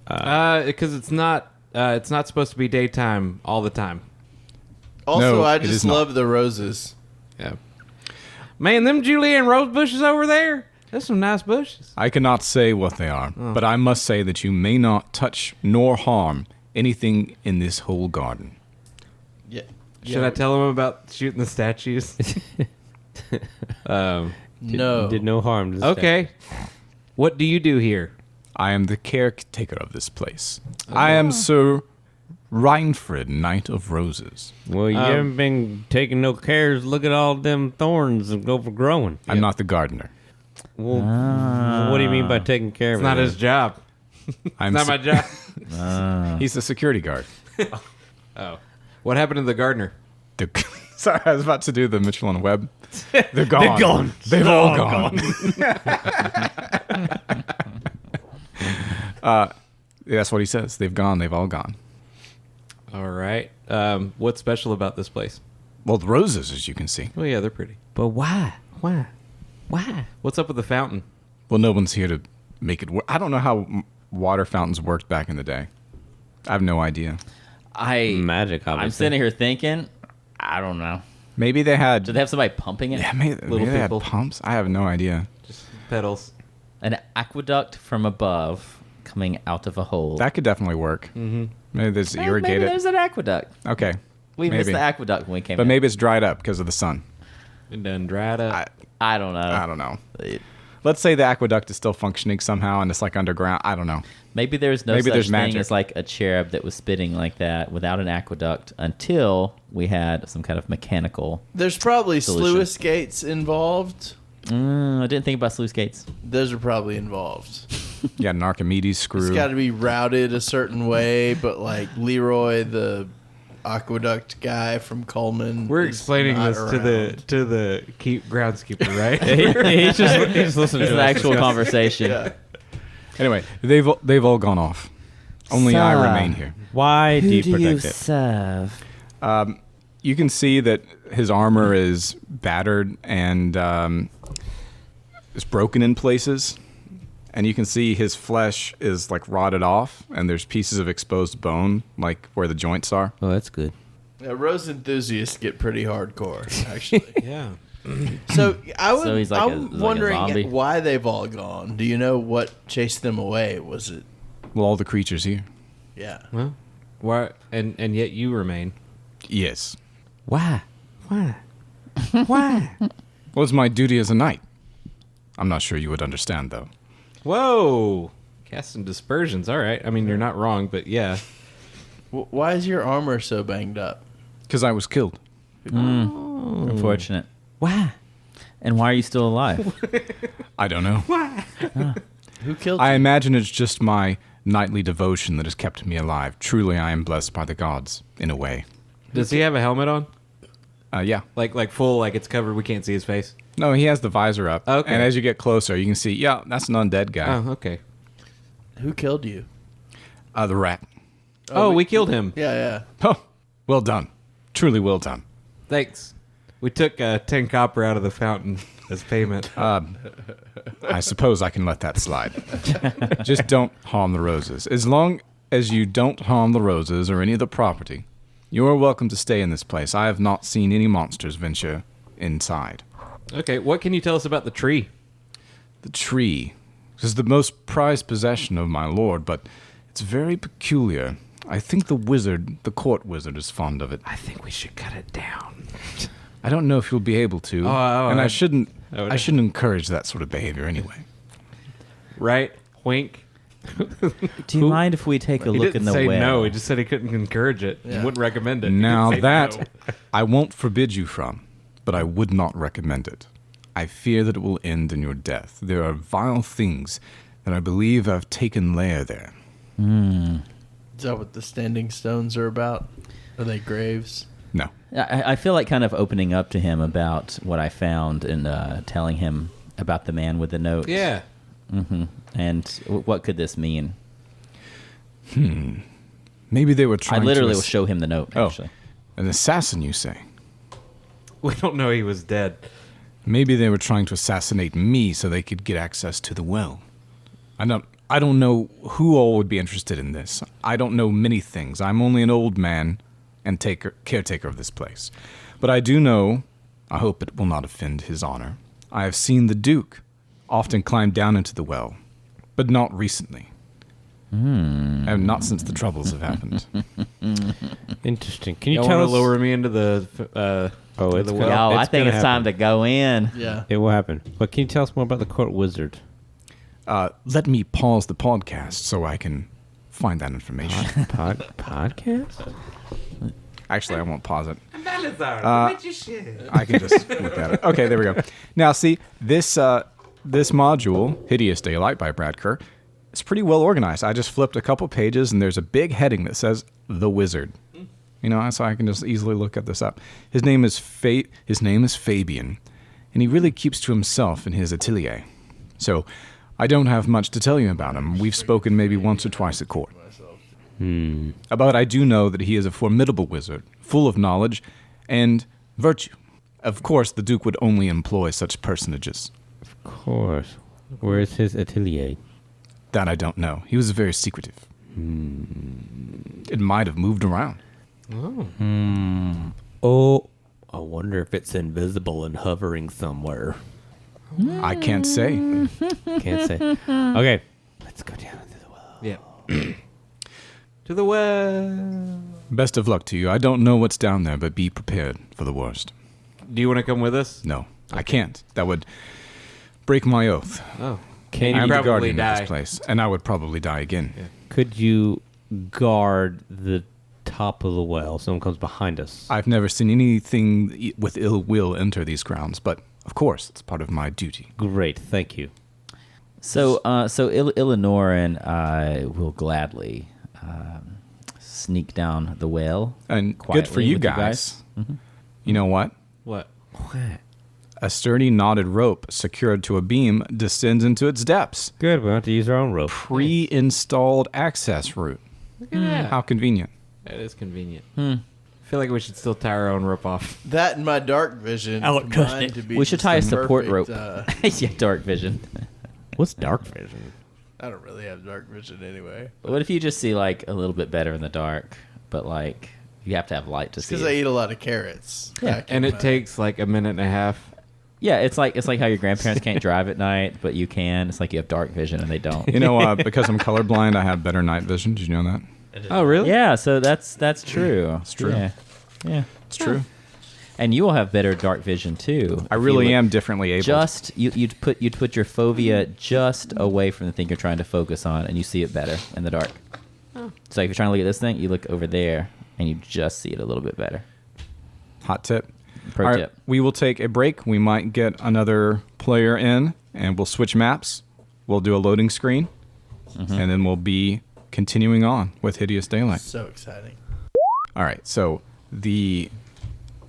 Because it's not supposed to be daytime all the time. Also, No, I it just is not. love the roses. Yeah. Man, them Julianne Rose bushes over there, that's some nice bushes. I cannot say what they are, but I must say that you may not touch nor harm anything in this whole garden. Yeah. Should I tell him about shooting the statues? No. Did no harm to the Okay. What do you do here? I am the caretaker of this place. I am Sir Rhinefred, Knight of Roses. statue. Well, you haven't been taking no cares. Look at all them thorns and overgrowing. I'm not the gardener. Well, what do you mean by taking care It's of not it? his job. I'm It's not my job. He's the security guard. Oh. What happened to the gardener? Sorry, I was about to do the Michelin Web. They're gone. They're gone. They've all gone. That's what he says. They've gone. They've all gone. All right. What's special about this place? Well, the roses, as you can see. Well, yeah, they're pretty. But why? Why? Why? What's up with the fountain? Well, no one's here to make it work. I don't know how water fountains worked back in the day. I have no idea. Magic, obviously. I'm sitting here thinking, I don't know. Maybe they had. Do they have somebody pumping it? Yeah, maybe they people. had pumps. I have no idea. Just pedals. An aqueduct from above coming out of a hole. That could definitely work. Mm-hmm. Maybe there's Well, irrigate maybe it. there's an aqueduct. Okay. We missed Maybe. the aqueduct when we came But in. maybe it's dried up because of the sun. And then dried up. I don't know. I don't know. let's say the aqueduct is still functioning somehow and it's like underground. I don't know. Maybe there's no Maybe such there's thing magic. as like a cherub that was spitting like that without an aqueduct until we had some kind of mechanical. There's probably Solution. sluice gates involved. I didn't think about sluice gates. Those are probably involved. You got an Archimedes screw. It's got to be routed a certain way, but like Leroy, the aqueduct guy from Coleman, We're is explaining not this around. to the groundskeeper, right? he's just listening It's to an us actual discuss. conversation. Yeah. Anyway, they've all gone off. Only I remain here. Why do Who you do you protect it? serve? You can see that his armor is battered and is broken in places. And you can see his flesh is like rotted off, and there's pieces of exposed bone, like where the joints are. Oh, that's good. Yeah, rose enthusiasts get pretty hardcore, actually. Yeah. So So he's like I'm a zombie? wondering why they've all gone. Do you know what chased them away? Was it? Well, all the creatures here. Yeah. Well, why? And yet you remain. Yes. Why? Why? Why? Well, it's my duty as a knight. I'm not sure you would understand, though. Whoa! Casting dispersions. All right. I mean, you're not wrong, but yeah. Why is your armor so banged up? Because I was killed. Unfortunate. Why? And why are you still alive? I don't know. Who killed I you? imagine it's just my knightly devotion that has kept me alive. Truly, I am blessed by the gods, in a way. Does he have a helmet on? Yeah. Like full, like it's covered. We can't see his face. No, he has the visor up. Okay. And as you get closer, you can see, yeah, that's an undead guy. Oh, okay. Who killed you? The rat. Oh, we killed him. Yeah, yeah. Oh, well done. Truly well done. Thanks. We took 10 copper out of the fountain as payment. I suppose I can let that slide. Just don't harm the roses. As long as you don't harm the roses or any of the property, you are welcome to stay in this place. I have not seen any monsters venture inside. Okay, what can you tell us about the tree? The tree is the most prized possession of my lord, but it's very peculiar. I think the court wizard is fond of it. I think we should cut it down. I don't know if you'll be able to, and I shouldn't encourage that sort of behavior anyway. Right? Wink. Do you mind if we take a He look didn't in the say well? no. He just said he couldn't encourage it. He Yeah. wouldn't recommend it. He Now didn't say that no. I won't forbid you from, but I would not recommend it. I fear that it will end in your death. There are vile things that I believe have taken lair there. Is that what the standing stones are about? Are they graves? No. I feel like kind of opening up to him about what I found and telling him about the man with the note. Yeah. And what could this mean? Maybe they were I trying literally to... will show him the note, Oh, actually. an assassin, you say? We don't know he was dead. Maybe they were trying to assassinate me so they could get access to the well. I don't know who all would be interested in this. I don't know many things. I'm only an old man and caretaker of this place. But I do know, I hope it will not offend his honor, I have seen the Duke often climb down into the well, but not recently. And not since the troubles have happened. Interesting. Can you Y'all tell want us? to lower me into the it's the gonna- well? Yo, I it's think gonna it's time happen. to go in. Yeah. It will happen. But can you tell us more about the court wizard? Let me pause the podcast so I can find that information. Podcast? Actually, I won't pause it. I can just look at it. Okay, there we go. Now, see, this module, Hideous Daylight by Brad Kerr, is pretty well organized. I just flipped a couple pages, and there's a big heading that says The Wizard. You know, so I can just easily look at this up. His name is Fabian, and he really keeps to himself in his atelier. So, I don't have much to tell you about him. We've spoken maybe once or twice at court. But I do know that he is a formidable wizard, full of knowledge and virtue. Of course, the Duke would only employ such personages. Of course. Where is his atelier? That I don't know. He was very secretive. It might have moved around. Oh, I wonder if it's invisible and hovering somewhere. I can't say. Can't say. Okay, let's go down into the well. Yeah. To the well. Best of luck to you. I don't know what's down there, but be prepared for the worst. Do you want to come with us? No, I can't. That would break my oath. Oh. Can I am you the probably guardian die. of this place, and I would probably die again. Could you guard the top of the well? Someone comes behind us. I've never seen anything with ill will enter these grounds, but of course, it's part of my duty. Great, thank you. So Eleanor and I will gladly sneak down the well. And good for quietly you with guys. You know what? What? A sturdy knotted rope secured to a beam descends into its depths. Good, we don't have to use our own rope. Pre-installed access route. Look at that. How convenient. That is convenient. I feel like we should still tie our own rope off. That and my dark vision. I don't trust combined it. to be We should just tie a the support perfect, rope. Yeah, dark vision. What's dark vision? I don't really have dark vision anyway. But what if you just see like a little bit better in the dark, but like you have to have light to see Because I it? eat a lot of carrots. Yeah. back And in it my- takes like a minute and a half. Yeah, it's like how your grandparents can't drive at night, but you can. It's like you have dark vision and they don't. You know, because I'm colorblind, I have better night vision. Did you know that? Oh, really? Yeah, so that's true. It's true. Yeah. It's true. And you will have better dark vision too. I if you really look- am differently able. Just you'd put your fovea just away from the thing you're trying to focus on, and you see it better in the dark. So if you're trying to look at this thing, you look over there, and you just see it a little bit better. Hot tip. Pro All right, tip. we will take a break. We might get another player in, and we'll switch maps. We'll do a loading screen, and then we'll be continuing on with Hideous Daylight. So exciting. All right, so the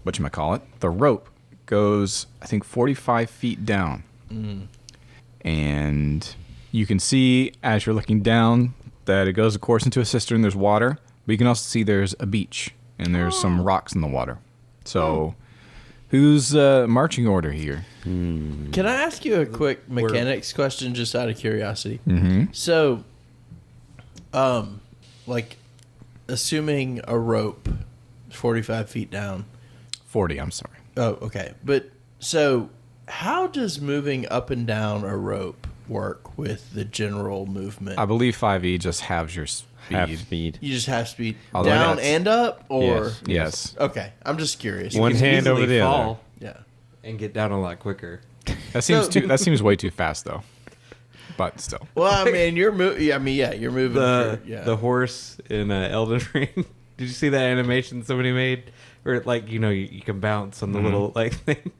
the rope goes, I think, 45 feet down, and you can see as you're looking down that it goes, of course, into a cistern. There's water, but you can also see there's a beach and there's some rocks in the water. So, who's marching order here? Can I ask you a quick mechanics question, just out of curiosity? Mm-hmm. So, like, assuming a rope, 45 feet down. 40. I'm sorry. Oh, okay. But so, how does moving up and down a rope work with the general movement? I believe 5e just halves your speed. Half speed. You just have speed Although down that's- and up, or Yes. Yes. okay. I'm just curious. One You can hand over easily the other. fall Yeah. and get down a lot quicker. That seems So- too. That seems way too fast, though. But still. Well, I mean, you're moving. Yeah, I mean, yeah, you're moving. The horse in Elden Ring. Did you see that animation somebody made? Where like you can bounce on the little like thing,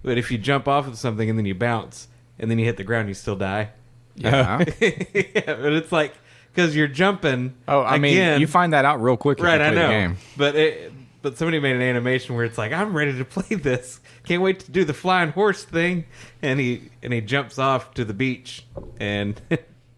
but if you jump off of something and then you bounce and then you hit the ground, you still die. Yeah. Yeah, but it's like because you're jumping. Oh, I mean, again. you find that out real quick if right? you I play know, the game. but somebody made an animation where it's like I'm ready to play this. Can't wait to do the flying horse thing, and he jumps off to the beach and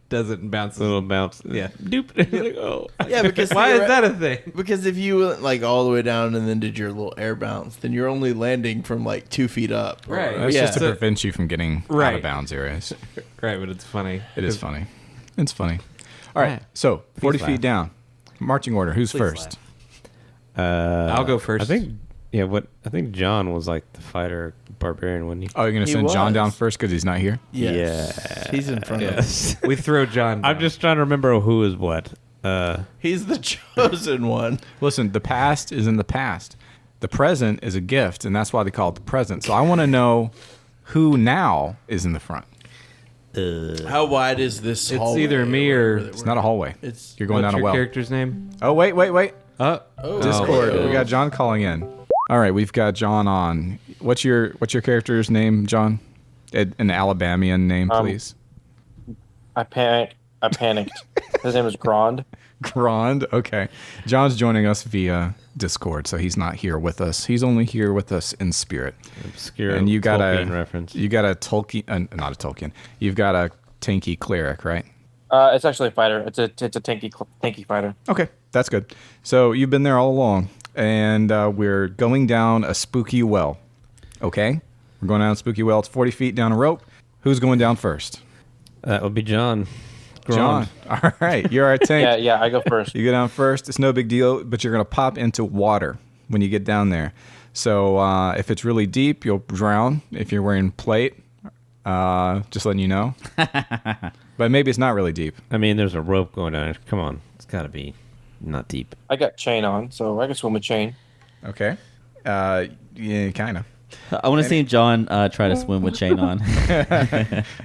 does it and bounces. A little bounce. Yeah. Doop. Like, oh. Yeah, because Why is that a thing? Because if you went like all the way down and then did your little air bounce, then you're only landing from like 2 feet up. Right. That's yeah. just to So- prevent you from getting out Right. of bounds areas. Right, but it's funny. It is funny. It's funny. All right. Right. So 40 Please feet laugh. down. Marching order. Who's Please first? I'll go first. I think John was like the fighter barbarian, wasn't he? Oh, you're going to He send John was. down first because he's not here? Yes. He's in front of us. We throw John. I'm down. just trying to remember who is what. He's the chosen one. Listen, the past is in the past. The present is a gift, and that's why they call it the present. So I want to know who now is in the front. How wide is this It's hallway? either me or- whatever that It's we're- not a hallway. It's You're going What's down a your well. character's name? Oh, wait. oh, Discord. oh. We got John calling in. All right, we've got John on. What's your character's name, John? An Alabamian name, please. I panicked. His name is Grand. Grand. Okay. John's joining us via Discord, so he's not here with us. He's only here with us in spirit. Obscure And you got Tolkien a reference. You got a Tolkien, not a Tolkien. You've got a tanky cleric, right? It's actually a fighter. It's a tanky fighter. Okay, that's good. So you've been there all along, and we're going down a spooky well. Okay, we're going down a spooky well. It's 40 feet down a rope. Who's going down first? That would be John. John. All right, you're our tank. Yeah, I go first. You go down first. It's no big deal, but you're going to pop into water when you get down there. So if it's really deep, you'll drown if you're wearing plate. Just letting you know. But maybe it's not really deep. I mean, there's a rope going down. Come on, it's got to be not deep. I got chain on, so I can swim with chain. Okay. Yeah, kind of. I want to see John try to swim with chain on.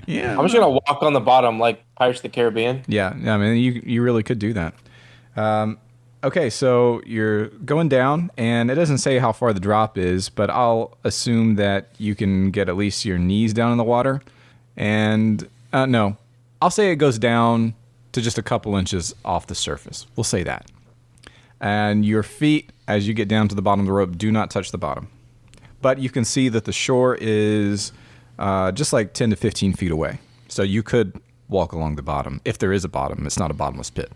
Yeah. I'm just gonna walk on the bottom like Pirates of the Caribbean. Yeah, I mean, you really could do that. Okay, so you're going down, and it doesn't say how far the drop is, but I'll assume that you can get at least your knees down in the water. And no, I'll say it goes down to just a couple inches off the surface. We'll say that. And your feet, as you get down to the bottom of the rope, do not touch the bottom. But you can see that the shore is just like 10 to 15 feet away. So you could walk along the bottom. If there is a bottom, it's not a bottomless pit.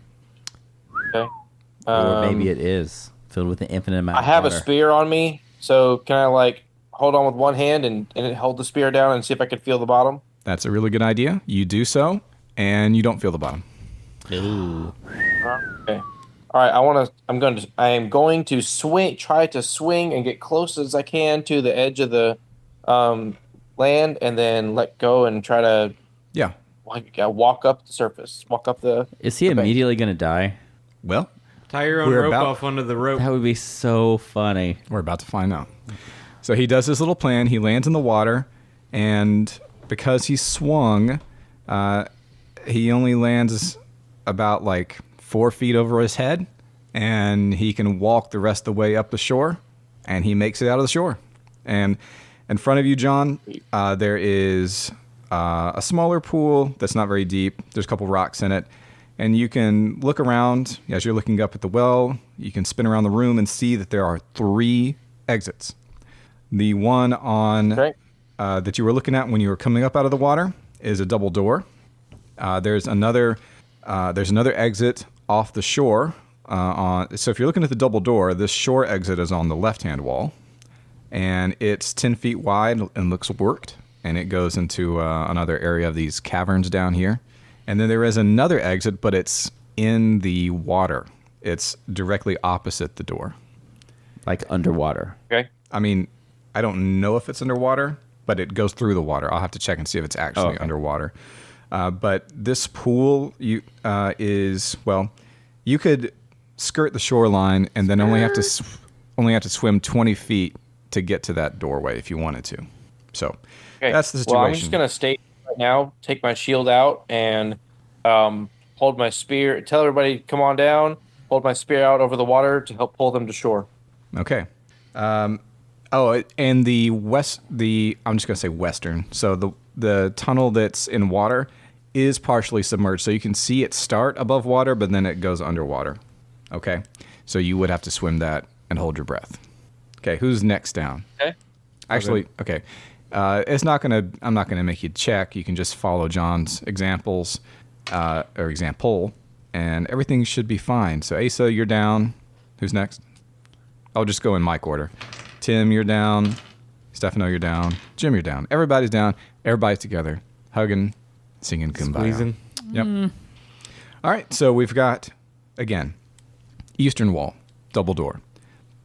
Okay. Or maybe it is filled with an infinite amount I of have water. a spear on me, so can I like hold on with one hand and hold the spear down and see if I can feel the bottom? That's a really good idea. You do so, and you don't feel the bottom. Ooh. Okay. All right. I am going to swing. Try to swing and get close as I can to the edge of the land, and then let go and try to Yeah. walk up the surface. Walk up the. Is he the bank. immediately going to die? Well, Tie your own We're rope about- off onto the rope. That would be so funny. we're about to find out. So he does his little plan. He lands in the water, and because he's swung, he only lands about like 4 feet over his head, and he can walk the rest of the way up the shore, and he makes it out of the shore. And in front of you, John, there is a smaller pool that's not very deep. There's a couple rocks in it. And you can look around as you're looking up at the well. You can spin around the room and see that there are 3 exits. The one on Okay. that you were looking at when you were coming up out of the water is a double door. There's another exit off the shore. So if you're looking at the double door, this shore exit is on the left-hand wall, and it's 10 feet wide and looks worked. And it goes into another area of these caverns down here. And then there is another exit, but it's in the water. It's directly opposite the door. Like underwater. Okay. I mean, I don't know if it's underwater, but it goes through the water. I'll have to check and see if it's actually underwater. But this pool is, well, you could skirt the shoreline and then only have to swim 20 feet to get to that doorway if you wanted to. So Okay. that's the situation. Well, I'm just gonna stay right now. Take my shield out and hold my spear. Tell everybody, come on down. Hold my spear out over the water to help pull them to shore. Okay. And I'm just going to say western. So the tunnel that's in water is partially submerged. So you can see it start above water, but then it goes underwater. Okay. So you would have to swim that and hold your breath. Okay. Who's next down? Okay. Actually, okay. I'm not gonna make you check. You can just follow John's examples, or example, and everything should be fine. So Asa, you're down. Who's next? I'll just go in mic order. Tim, you're down. Stefano, you're down. Jim, you're down. Everybody's down. Everybody's together, hugging, singing kumbaya. Squeezing. Yep. All right. So we've got again, eastern wall, double door,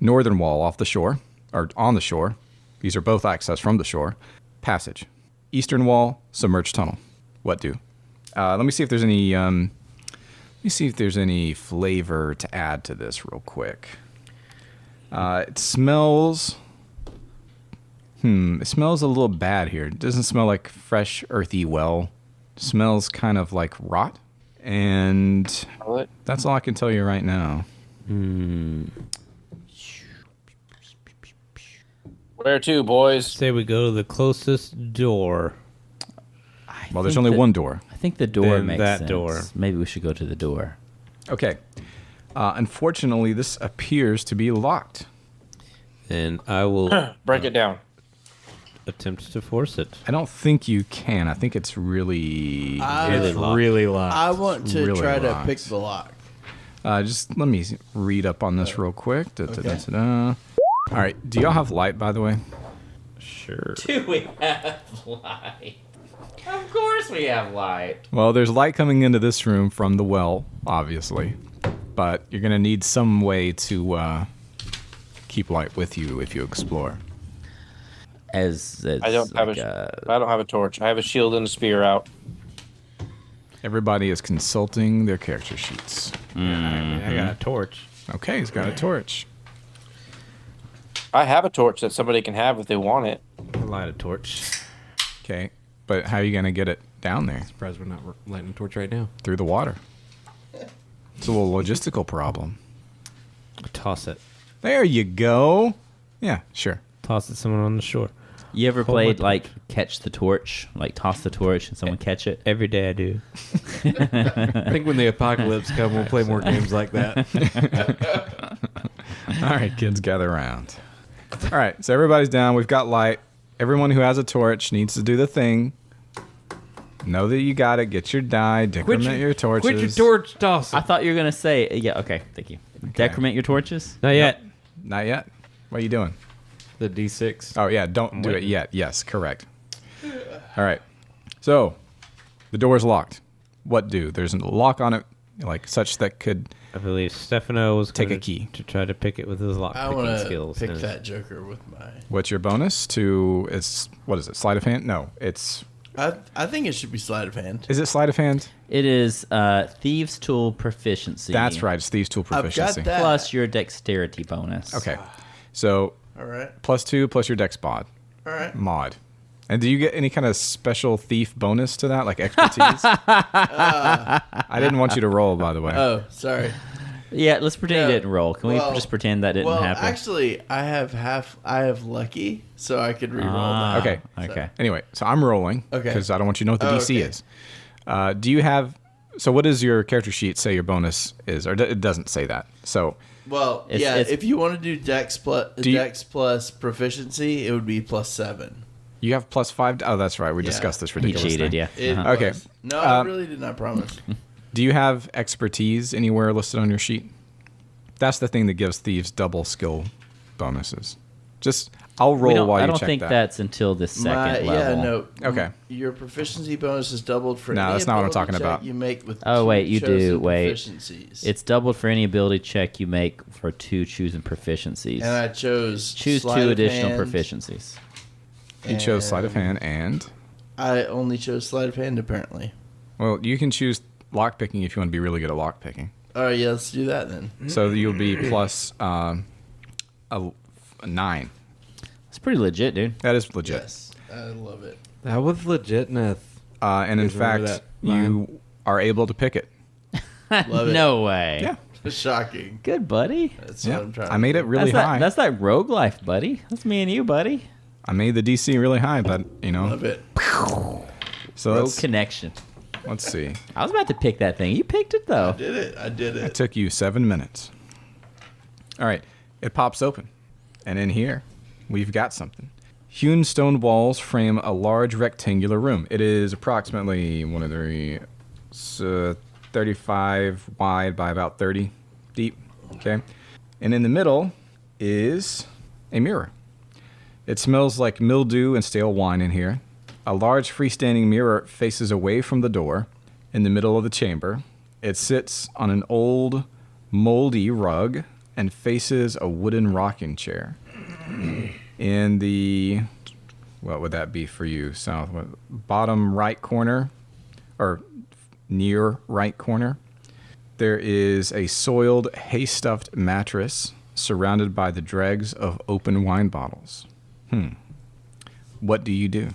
northern wall off the shore or on the shore. These are both access from the shore. Passage. Eastern wall, submerged tunnel. What do? Let me see if there's any flavor to add to this real quick. It smells a little bad here. It doesn't smell like fresh, earthy well. It smells kind of like rot. And that's all I can tell you right now. Where to, boys? Say we go to the closest door. Well, there's only one door. I think the door Then makes that sense. door. Maybe we should go to the door. Okay. Unfortunately, this appears to be locked. And I will Break it down. attempt to force it. I don't think you can. I think it's really... Really locked. Really locked. I want to Really try to locked. pick the lock. just let me read up on this real quick. All right. Do y'all have light, by the way? Sure. Do we have light? Of course we have light. Well, there's light coming into this room from the well, obviously. But you're going to need some way to keep light with you if you explore. As I don't have I don't have a torch. I have a shield and a spear out. Everybody is consulting their character sheets. I got a torch. Okay, he's got a torch. I have a torch that somebody can have if they want it. Light a torch. Okay, but how are you going to get it down there? Surprised we're not lighting a torch right now. Through the water. It's a little logistical problem. Toss it. There you go. Yeah, sure. Toss it to someone on the shore. You ever Hold played my like catch the torch, like toss the torch and someone catch it? Every day I do. I think when the apocalypse comes, we'll play more games like that. All right, kids, gather around. All right, so everybody's down. We've got light. Everyone who has a torch needs to do the thing. Know that you got it. Get your die. Decrement your torches. Quit your torch tossing. I thought you were gonna say yeah. Okay, thank you. Decrement your torches. Not yet. Not yet. What are you doing? The D6. Oh, yeah, don't do it yet. Yes, correct. All right. So, the door's locked. What do? There's a lock on it, like such that could... I believe Stefano was Take going a key. to try to pick it with his I lock-picking want to skills. pick and his- that joker with my. What's your bonus to... It's... What is it? Sleight of hand? No, it's... I think it should be sleight of hand. Is it sleight of hand? It is thieves' tool proficiency. That's right. It's Thieves' Tool I've proficiency. got that. Plus your dexterity bonus. Okay. So, All right. +2 plus your dex mod. All right. Mod. And do you get any kind of special thief bonus to that, like expertise? I didn't want you to roll, by the way. Oh, sorry. Yeah, let's pretend Yeah, you didn't roll. Can we well- just pretend that didn't Well, happen? actually, I have lucky, so I could re-roll that. Okay. Okay. Anyway, so I'm rolling Okay. because I don't want you to know what the Oh, DC okay. is. Do you have? So what does your character sheet say your bonus is, or it doesn't say that? So Well, It's- if you want to do Dex plus Do you- Dex plus proficiency, it would be +7. you have +5. Oh, that's right. We Yeah. discussed this He ridiculous cheated, thing. yeah. It Uh-huh. Okay. was. No, I really did not promise. Do you have expertise anywhere listed on your sheet? That's the thing that gives thieves double skill bonuses. Just I'll We roll don't, while I you don't check think that. that's until the second level. Yeah, no. Okay. Your proficiency bonus is doubled for No, any that's not what I'm ability talking check about. You make with Oh, two wait, you do. chosen Wait. proficiencies. It's doubled for any ability check you make for 2 choosing proficiencies. and I chose Choose sleight 2 of additional hand, proficiencies. You chose sleight of and hand, and I only chose sleight of hand apparently. well, you can choose lockpicking if you want to be really good at lockpicking. All right, yeah, let's do that then. So you'll be plus a 9. It's pretty legit, dude. That is legit. Yes, I love it. That was legitness. And in You guys remember fact, that line? you are able to pick it. Love it. No way. Yeah. Shocking. Good, buddy. That's Yeah. what I'm trying. I made it really that's high. That, that's that rogue life, buddy. That's me and you, buddy. I made the DC really high, but Love it. so Rogue let's connection. see. I was about to pick that thing. You picked it though. I did It it. took you 7 minutes. All right, it pops open, and in here, we've got something. Hewn stone walls frame a large rectangular room. It is approximately 35 wide by about 30 deep. Okay, and in the middle is a mirror. It smells like mildew and stale wine in here. A large freestanding mirror faces away from the door in the middle of the chamber. It sits on an old, moldy rug and faces a wooden rocking chair. In the, what would that be for you? South, bottom right corner, or near right corner, there is a soiled, hay-stuffed mattress surrounded by the dregs of open wine bottles. What do you do?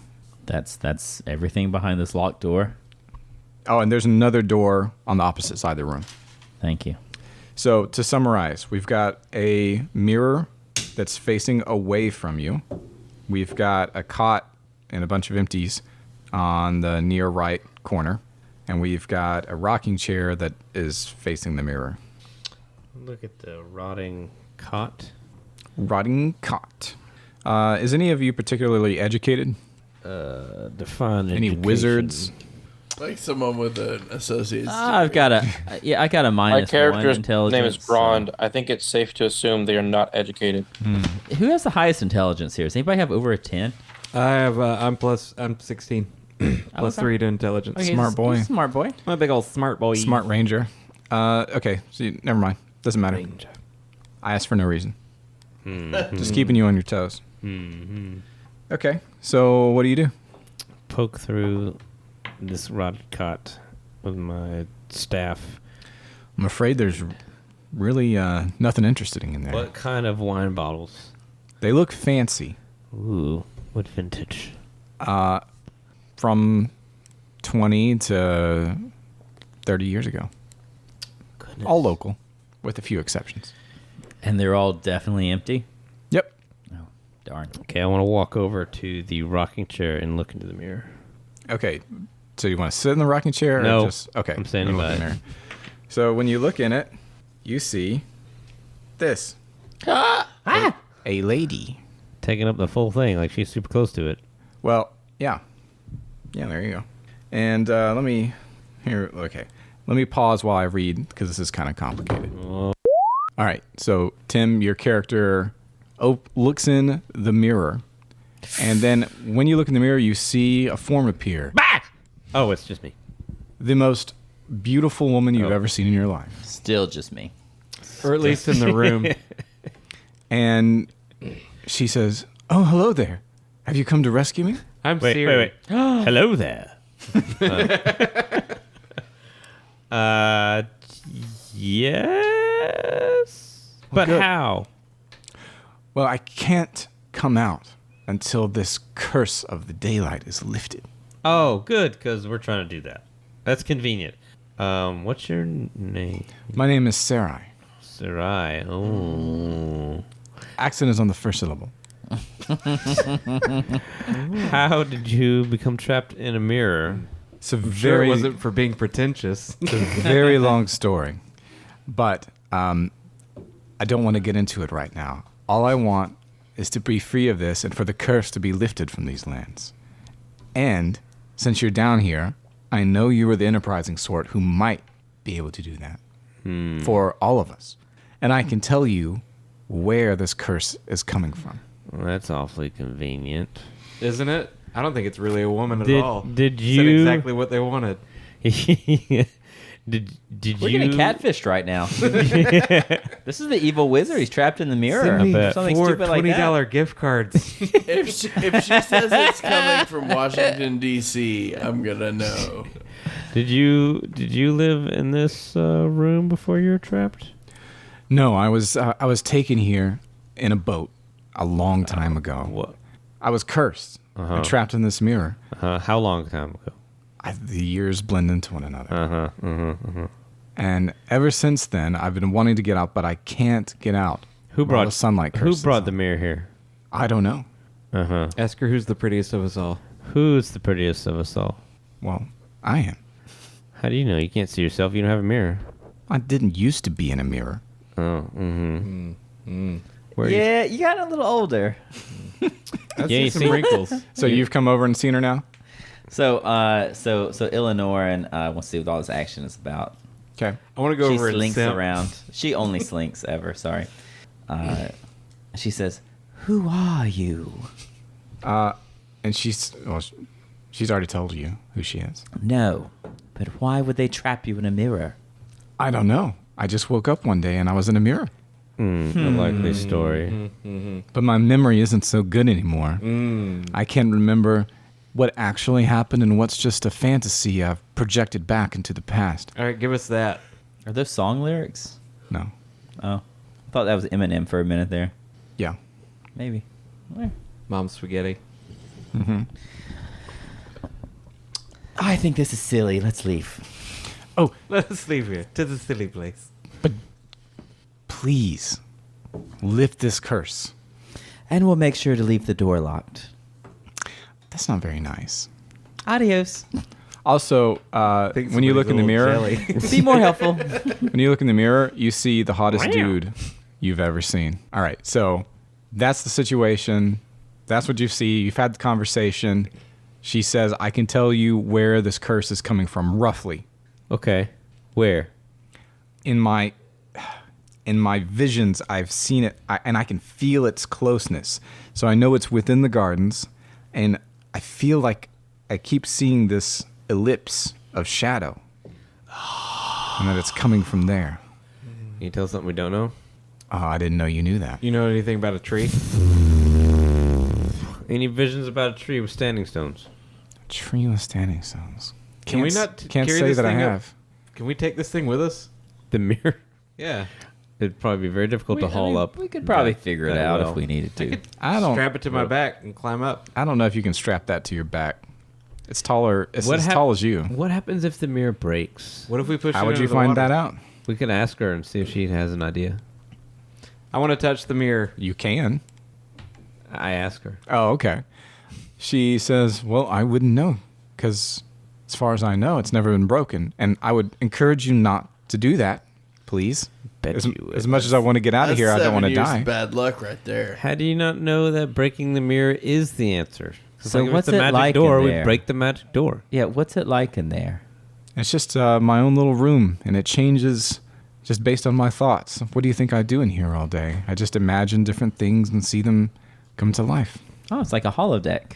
That's everything behind this locked door. Oh, and there's another door on the opposite side of the room. Thank you. So to summarize, we've got a mirror that's facing away from you. We've got a cot and a bunch of empties on the near right corner. And we've got a rocking chair that is facing the mirror. Look at the rotting cot. Rotting cot. Is any of you particularly educated? Define Any education. wizards? Like someone with an associate's. I've got a I got a My minus one character's intelligence. name is Brond. I think it's safe to assume they are not educated. Who has the highest intelligence here? Does anybody have over a 10? I have. I'm 16. Plus Okay. 3 to intelligence. Okay, Smart he's- boy. he's a smart boy. I'm a big old smart boy. Smart ranger. Okay, so never mind. Doesn't matter. I asked for no reason. Just keeping you on your toes. Okay, so what do you do? Poke through this rotted cot with my staff. I'm afraid there's really nothing interesting in there. What kind of wine bottles? They look fancy. Ooh, what vintage? From 20 to 30 years ago. Goodness. All local, with a few exceptions. And they're all definitely empty? Yep. Oh, darn. Okay, I want to walk over to the rocking chair and look into the mirror. Okay. So you want to sit in the rocking chair? Or No, just, okay. I'm standing Look in by the it. mirror. So when you look in it, you see this. A lady. Taking up the full thing, like she's super close to it. Well, yeah. Yeah, there you go. And let me pause while I read, because this is kind of complicated. Oh. All right. So, Tim, your character looks in the mirror. And then when you look in the mirror, you see a form appear. Oh, it's just me. The most beautiful woman you've ever seen in your life. Still just me. Or at least in the room. And she says, "Oh, hello there. Have you come to rescue me?" I'm Wait, serious. wait. Hello there. Yes. But good. how? Well, I can't come out until this curse of the daylight is lifted. Oh, good, because we're trying to do that. That's convenient. What's your name? My name is Sarai. Sarai. Oh. Accent is on the first syllable. How did you become trapped in a mirror? It's a I'm sure very, it wasn't for being pretentious. it's a very long story, but I don't want to get into it right now. All I want is to be free of this and for the curse to be lifted from these lands. And since you're down here, I know you are the enterprising sort who might be able to do that for all of us. And I can tell you where this curse is coming from. Well, that's awfully convenient. Isn't it? I don't think it's really a woman at Did- all. did Said you- exactly what they wanted. Did We're you getting catfished right now. This is the evil wizard. He's trapped in the mirror. Send me bet. Something four stupid like that. $20 gift cards. If she says it's coming from Washington D.C., I'm gonna know. Did you live in this room before you were trapped? No, I was taken here in a boat a long time ago. What? I was cursed and trapped in this mirror. How long time ago? The years blend into one another. And ever since then, I've been wanting to get out, but I can't get out. Who while brought the sunlight? Who curse is brought the on. mirror here? I don't know. Ask her who's the prettiest of us all. Who's the prettiest of us all? Well, I am. How do you know? You can't see yourself. You don't have a mirror. I didn't used to be in a mirror. Oh, Where are you- Yeah, you got a little older. I Yeah, see you some see- wrinkles. So you've come over and seen her now? So Eleanor and wants to see what all this action is about. Okay. I want to go She over and slinks simp. around. She only slinks ever. Sorry. She says, "Who are you?" And she's already told you who she is. No, but why would they trap you in a mirror? I don't know. I just woke up one day and I was in a mirror. A likely story. But my memory isn't so good anymore. I can't remember what actually happened and what's just a fantasy I've projected back into the past. All right, give us that. Are those song lyrics? No. Oh, I thought that was Eminem for a minute there. Yeah. Maybe. Mom spaghetti. I think this is silly. Let's leave. Oh, Let us leave here to the silly place. please lift this curse. And we'll make sure to leave the door locked. That's not very nice. Adios. Also, when you look in the mirror, Be more helpful. when you look in the mirror, you see the hottest dude you've ever seen. All right, so that's the situation. That's what you see. You've had the conversation. She says, "I can tell you where this curse is coming from, roughly. Okay. Where? In my visions, I've seen it, and I can feel its closeness. So I know it's within the gardens, and I feel like I keep seeing this ellipse of shadow, and that it's coming from there. Can you tell us something we don't know? Oh, I didn't know you knew that. You know anything about a tree? Any visions about a tree with standing stones? Tree with standing stones. Can we Can't not Can't carry say this that I thing up? have. Can we take this thing with us? The mirror? Yeah. It'd probably be very difficult to haul up. We could probably that- figure it that out well. if we needed to. I don't. Strap it to my back and climb up. I don't know if you can strap that to your back. It's taller. It's What as hap- tall as you. What happens if the mirror breaks? What if we push How it would you into the find water? that out? We can ask her and see if she has an idea. I want to touch the mirror. You can. I ask her. Oh, okay. She says, "Well, I wouldn't know, because as far as I know, it's never been broken, and I would encourage you not to do that, please. Bet As, you would. as much as I want to get out of That's here, I don't 7 want to years die." of bad luck right there. How do you not know that breaking the mirror is the answer? It's So like if what's it's the it magic like in door, we there? break the magic door. Yeah, what's it like in there? It's just my own little room, and it changes just based on my thoughts. What do you think I do in here all day? I just imagine different things and see them come to life. Oh, it's like a holodeck.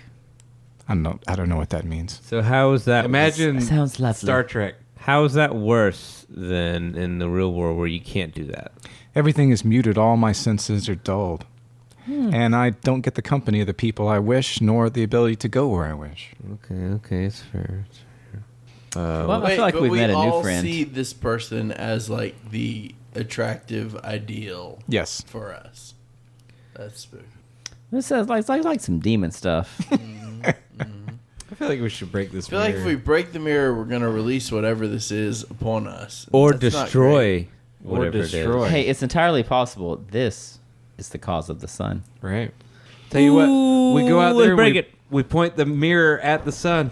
I don't know what that means. So how is that? Imagine Sounds lovely. Star Trek. How is that worse than in the real world where you can't do that? Everything is muted. All my senses are dulled. And I don't get the company of the people I wish, nor the ability to go where I wish. Okay, it's fair. It's fair. Well, I feel like but we've we met a new all friend. see this person as like the attractive ideal Yes. for us. That's spooky. This sounds like some demon stuff. I feel like we should break this I feel like mirror. if we break the mirror, we're gonna release whatever this is upon us, Or That's not great. destroy Or whatever destroy. it is. Hey, it's entirely possible this is the cause of the sun. Right. Tell you what, we go out Let's there and break we, it. we point the mirror at the sun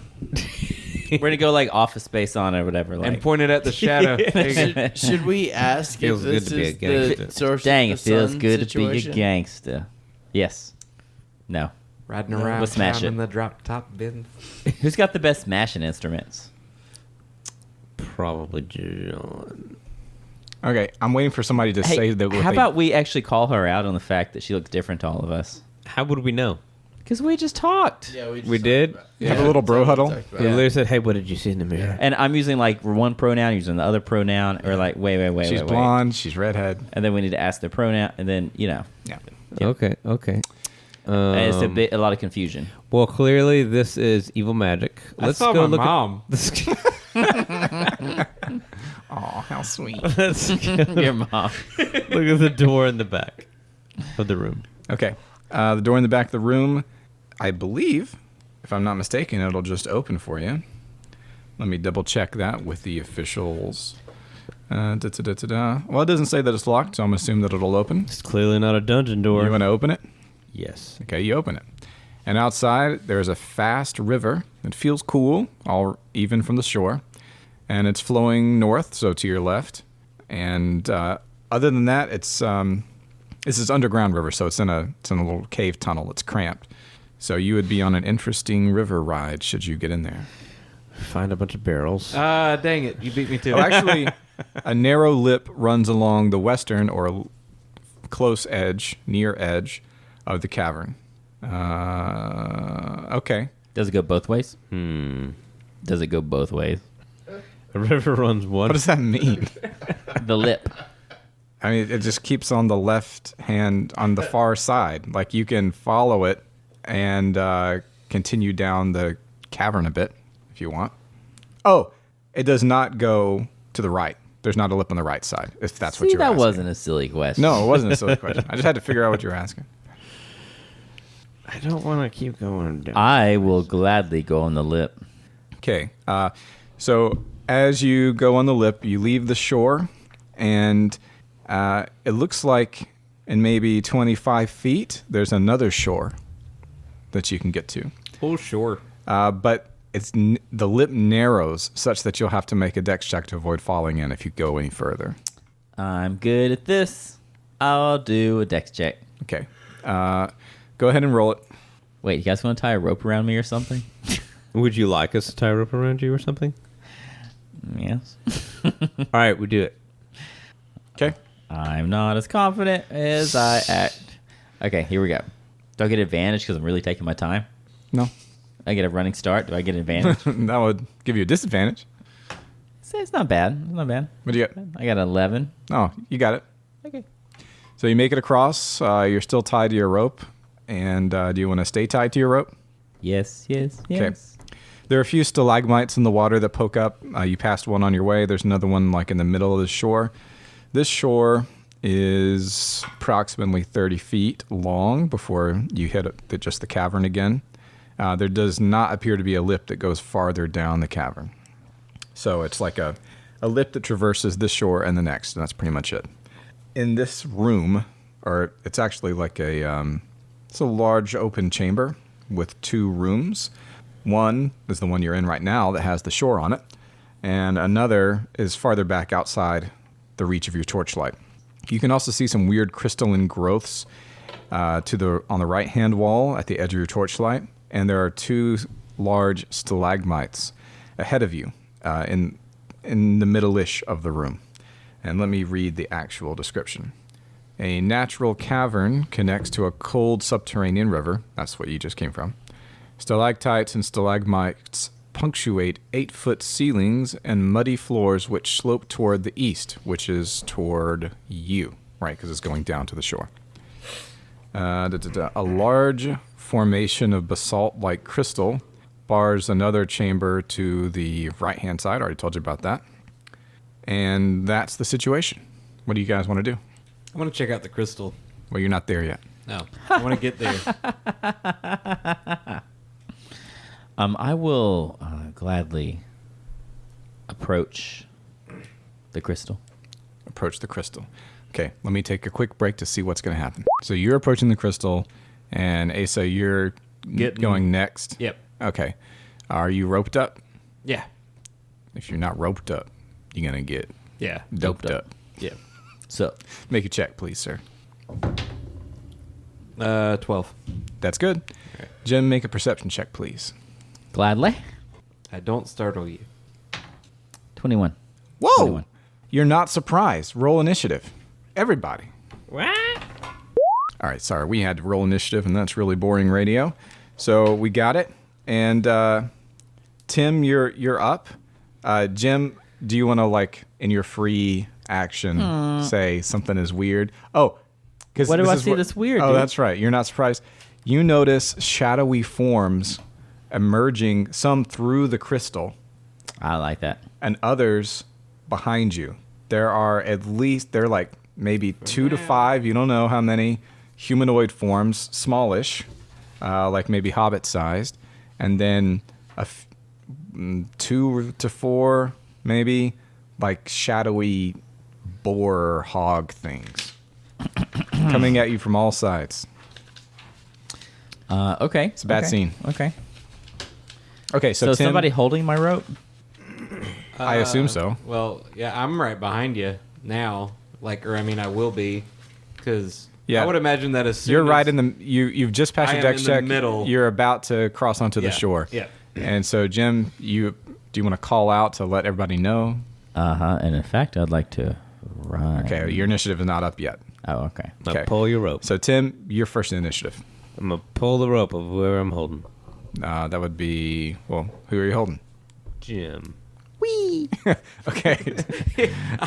We're gonna go like Office Space on it or whatever. Like, and point it at the shadow. There you go. Should we ask if Feels good this to be a is gangster. the source dang, of it the feels sun good situation? to be a gangster. Yes. No. Riding around Let's smash town it. in the drop top bin. Who's got the best smashing instruments? Probably John. Okay, I'm waiting for somebody to Hey, say that. how about we actually call her out on the fact that she looks different to all of us? How would we know? Because we just talked. Yeah, We did? Have a little bro huddle? We literally said, "Hey, what did you see in the mirror?" And I'm using like one pronoun, using the other pronoun, or like wait, She's wait. blonde. She's redhead. And then we need to ask the pronoun, and then Yeah. Yeah. Okay. and it's a lot of confusion. Well, clearly this is evil magic. I saw my look mom. Oh, how sweet. Let's Your mom. look at the door in the back of the room. Okay. The door in the back of the room, I believe, if I'm not mistaken, it'll just open for you. Let me double check that with the officials. Well, it doesn't say that it's locked, so I'm assuming that it'll open. It's clearly not a dungeon door. You want to open it? Yes. Okay, you open it. And outside, there's a fast river. It feels cool, all even from the shore. And it's flowing north, so to your left. And other than that, it's this is underground river, so it's in a little cave tunnel. It's cramped. So you would be on an interesting river ride should you get in there. Find a bunch of barrels. Dang it. You beat me to Oh, it. actually, a narrow lip runs along the western or close edge, near edge of the cavern. Okay. Does it go both ways? Does it go both ways? A river runs one. What does that mean? The lip. I mean, it just keeps on the left hand on the far side. Like you can follow it and continue down the cavern a bit if you want. Oh, it does not go to the right. There's not a lip on the right side, if that's what See, you're that asking. wasn't a silly question. No, it wasn't a silly question. I just had to figure out what you were asking. I don't want to keep going down. I will gladly go on the lip. Okay. So as you go on the lip, you leave the shore, and it looks like in maybe 25 feet, there's another shore that you can get to. Oh, sure. But the lip narrows such that you'll have to make a dex check to avoid falling in if you go any further. I'm good at this. I'll do a dex check. Okay. Go ahead and roll it. Wait, you guys want to tie a rope around me or something? Would you like us to tie a rope around you or something? Yes. All right, we do it. Okay. I'm not as confident as I act. Okay, here we go. Do I get advantage because I'm really taking my time? No. I get a running start. Do I get advantage? That would give you a disadvantage. It's not bad. It's not bad. What do you get? I got 11. Oh, you got it. Okay. So you make it across. You're still tied to your rope. And do you want to stay tied to your rope? Yes. Okay. There are a few stalagmites in the water that poke up. You passed one on your way. There's another one like in the middle of the shore. This shore is approximately 30 feet long before you hit just the cavern again. There does not appear to be a lip that goes farther down the cavern. So it's like a lip that traverses this shore and the next, and that's pretty much it. In this room, or it's actually like it's a large open chamber with 2 rooms. One is the one you're in right now that has the shore on it, and another is farther back outside the reach of your torchlight. You can also see some weird crystalline growths on the right-hand wall at the edge of your torchlight, and there are 2 large stalagmites ahead of you in the middle-ish of the room. And let me read the actual description. A natural cavern connects to a cold subterranean river. That's what you just came from. Stalactites and stalagmites punctuate 8-foot ceilings and muddy floors which slope toward the east, which is toward you, right? Because it's going down to the shore. A large formation of basalt-like crystal bars another chamber to the right-hand side. I already told you about that. And that's the situation. What do you guys want to do? I want to check out the crystal. Well, you're not there yet. No, I want to get there. I will gladly approach the crystal. Approach the crystal. Okay, let me take a quick break to see what's going to happen. So you're approaching the crystal, and Asa, you're going next. Yep. Okay. Are you roped up? Yeah. If you're not roped up, you're going to get Yeah. doped up. Yeah. So, Make a check, please, sir. 12. That's good. Okay. Jim, make a perception check, please. gladly. I don't startle you. 21. Whoa! 21. You're not surprised. Roll initiative. Everybody. What? All right, sorry. We had to roll initiative, and that's really boring radio. So we got it. And Tim, you're up. Jim, do you want to, like, in your free action, say something is weird? Oh, because What do I see that's weird, Oh, dude? that's right. You're not surprised. You notice shadowy forms emerging, some through the crystal, I like that. and others behind you. There are they're like maybe 2 to 5, you don't know how many, humanoid forms, smallish, like maybe hobbit-sized, and then 2 to 4, maybe, like shadowy boar hog things coming at you from all sides. Okay. It's a bad scene. Okay. Okay, so So Tim, somebody holding my rope? I assume so. Well, yeah, I'm right behind you now. I will be, because Yeah. I would imagine that as soon You're as right in the you've just passed I your am dex in the check. middle. You're about to cross onto the Yeah, shore. yeah. And so Jim, do you want to call out to let everybody know? And in fact, I'd like to run. Okay, your initiative is not up yet. Oh, okay. Okay. Now pull your rope. So Tim, you're first in initiative. I'm gonna pull the rope of whoever I'm holding. That would be, well, who are you holding? Jim. Okay.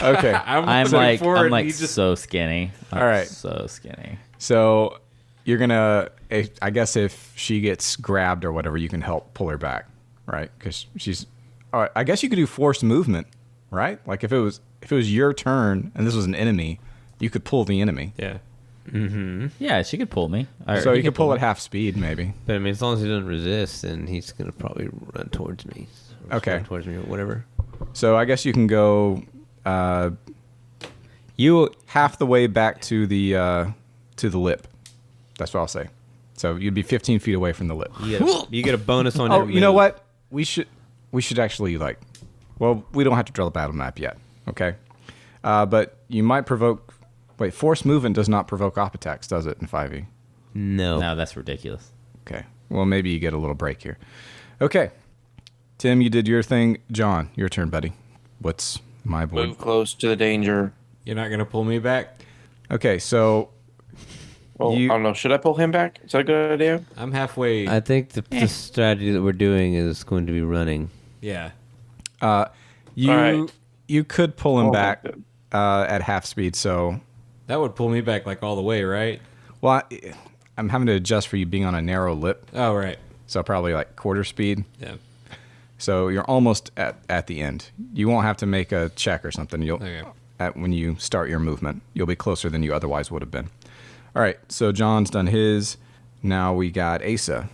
Okay. I'm so like forward, I'm like he just- so skinny. I'm All right. So skinny. So you're gonna, I guess, if she gets grabbed or whatever, you can help pull her back, right? Because she's. All right. I guess you could do forced movement, right? Like if it was your turn and this was an enemy, you could pull the enemy. Yeah. Yeah, she could pull me. Or So he you could pull me. at half speed, maybe. But I mean, as long as he doesn't resist, then he's gonna probably run towards me. Or Okay. run towards me or whatever. So I guess you can go You half the way back to the lip. That's what I'll say. So you'd be 15 feet away from the lip. you get a bonus on Oh, your you know move. what? We should actually like. Well, we don't have to draw the battle map yet. Okay. But you might provoke. Wait, force movement does not provoke op attacks, does it? In 5e. No. No, that's ridiculous. Okay. Well, maybe you get a little break here. Okay. Tim, you did your thing. John, your turn, buddy. What's my board? Move close to the danger. You're not gonna pull me back. Okay, so Well, You- I don't know. Should I pull him back? Is that a good idea? I'm halfway. I think the strategy that we're doing is going to be running. Yeah. you All right. you could pull him Oh, back good. at half speed. So, That would pull me back like all the way, right? well, I'm having to adjust for you being on a narrow lip, Oh, right. so probably like quarter speed. Yeah. So you're almost at the end. You won't have to make a check or something. You'll Okay. at when you start your movement. You'll be closer than you otherwise would have been. All right, so John's done his. Now we got Asa.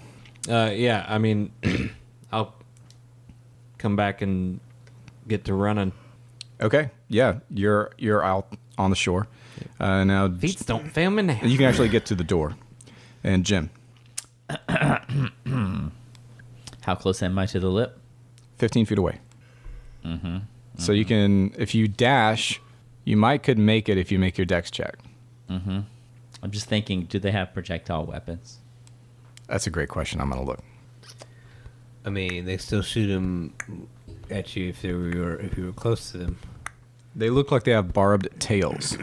Yeah, I mean, I'll come back and get to running. Okay, yeah, you're out on the shore. Now Feet don't fail me now. you can actually get to the door. And Jim, How close am I to the lip? 15 feet away. So you can, if you dash, you could make it if you make your dex check. I'm just thinking, do they have projectile weapons? That's a great question. I'm going to look. I mean, they still shoot them at you if you were close to them. They look like they have barbed tails.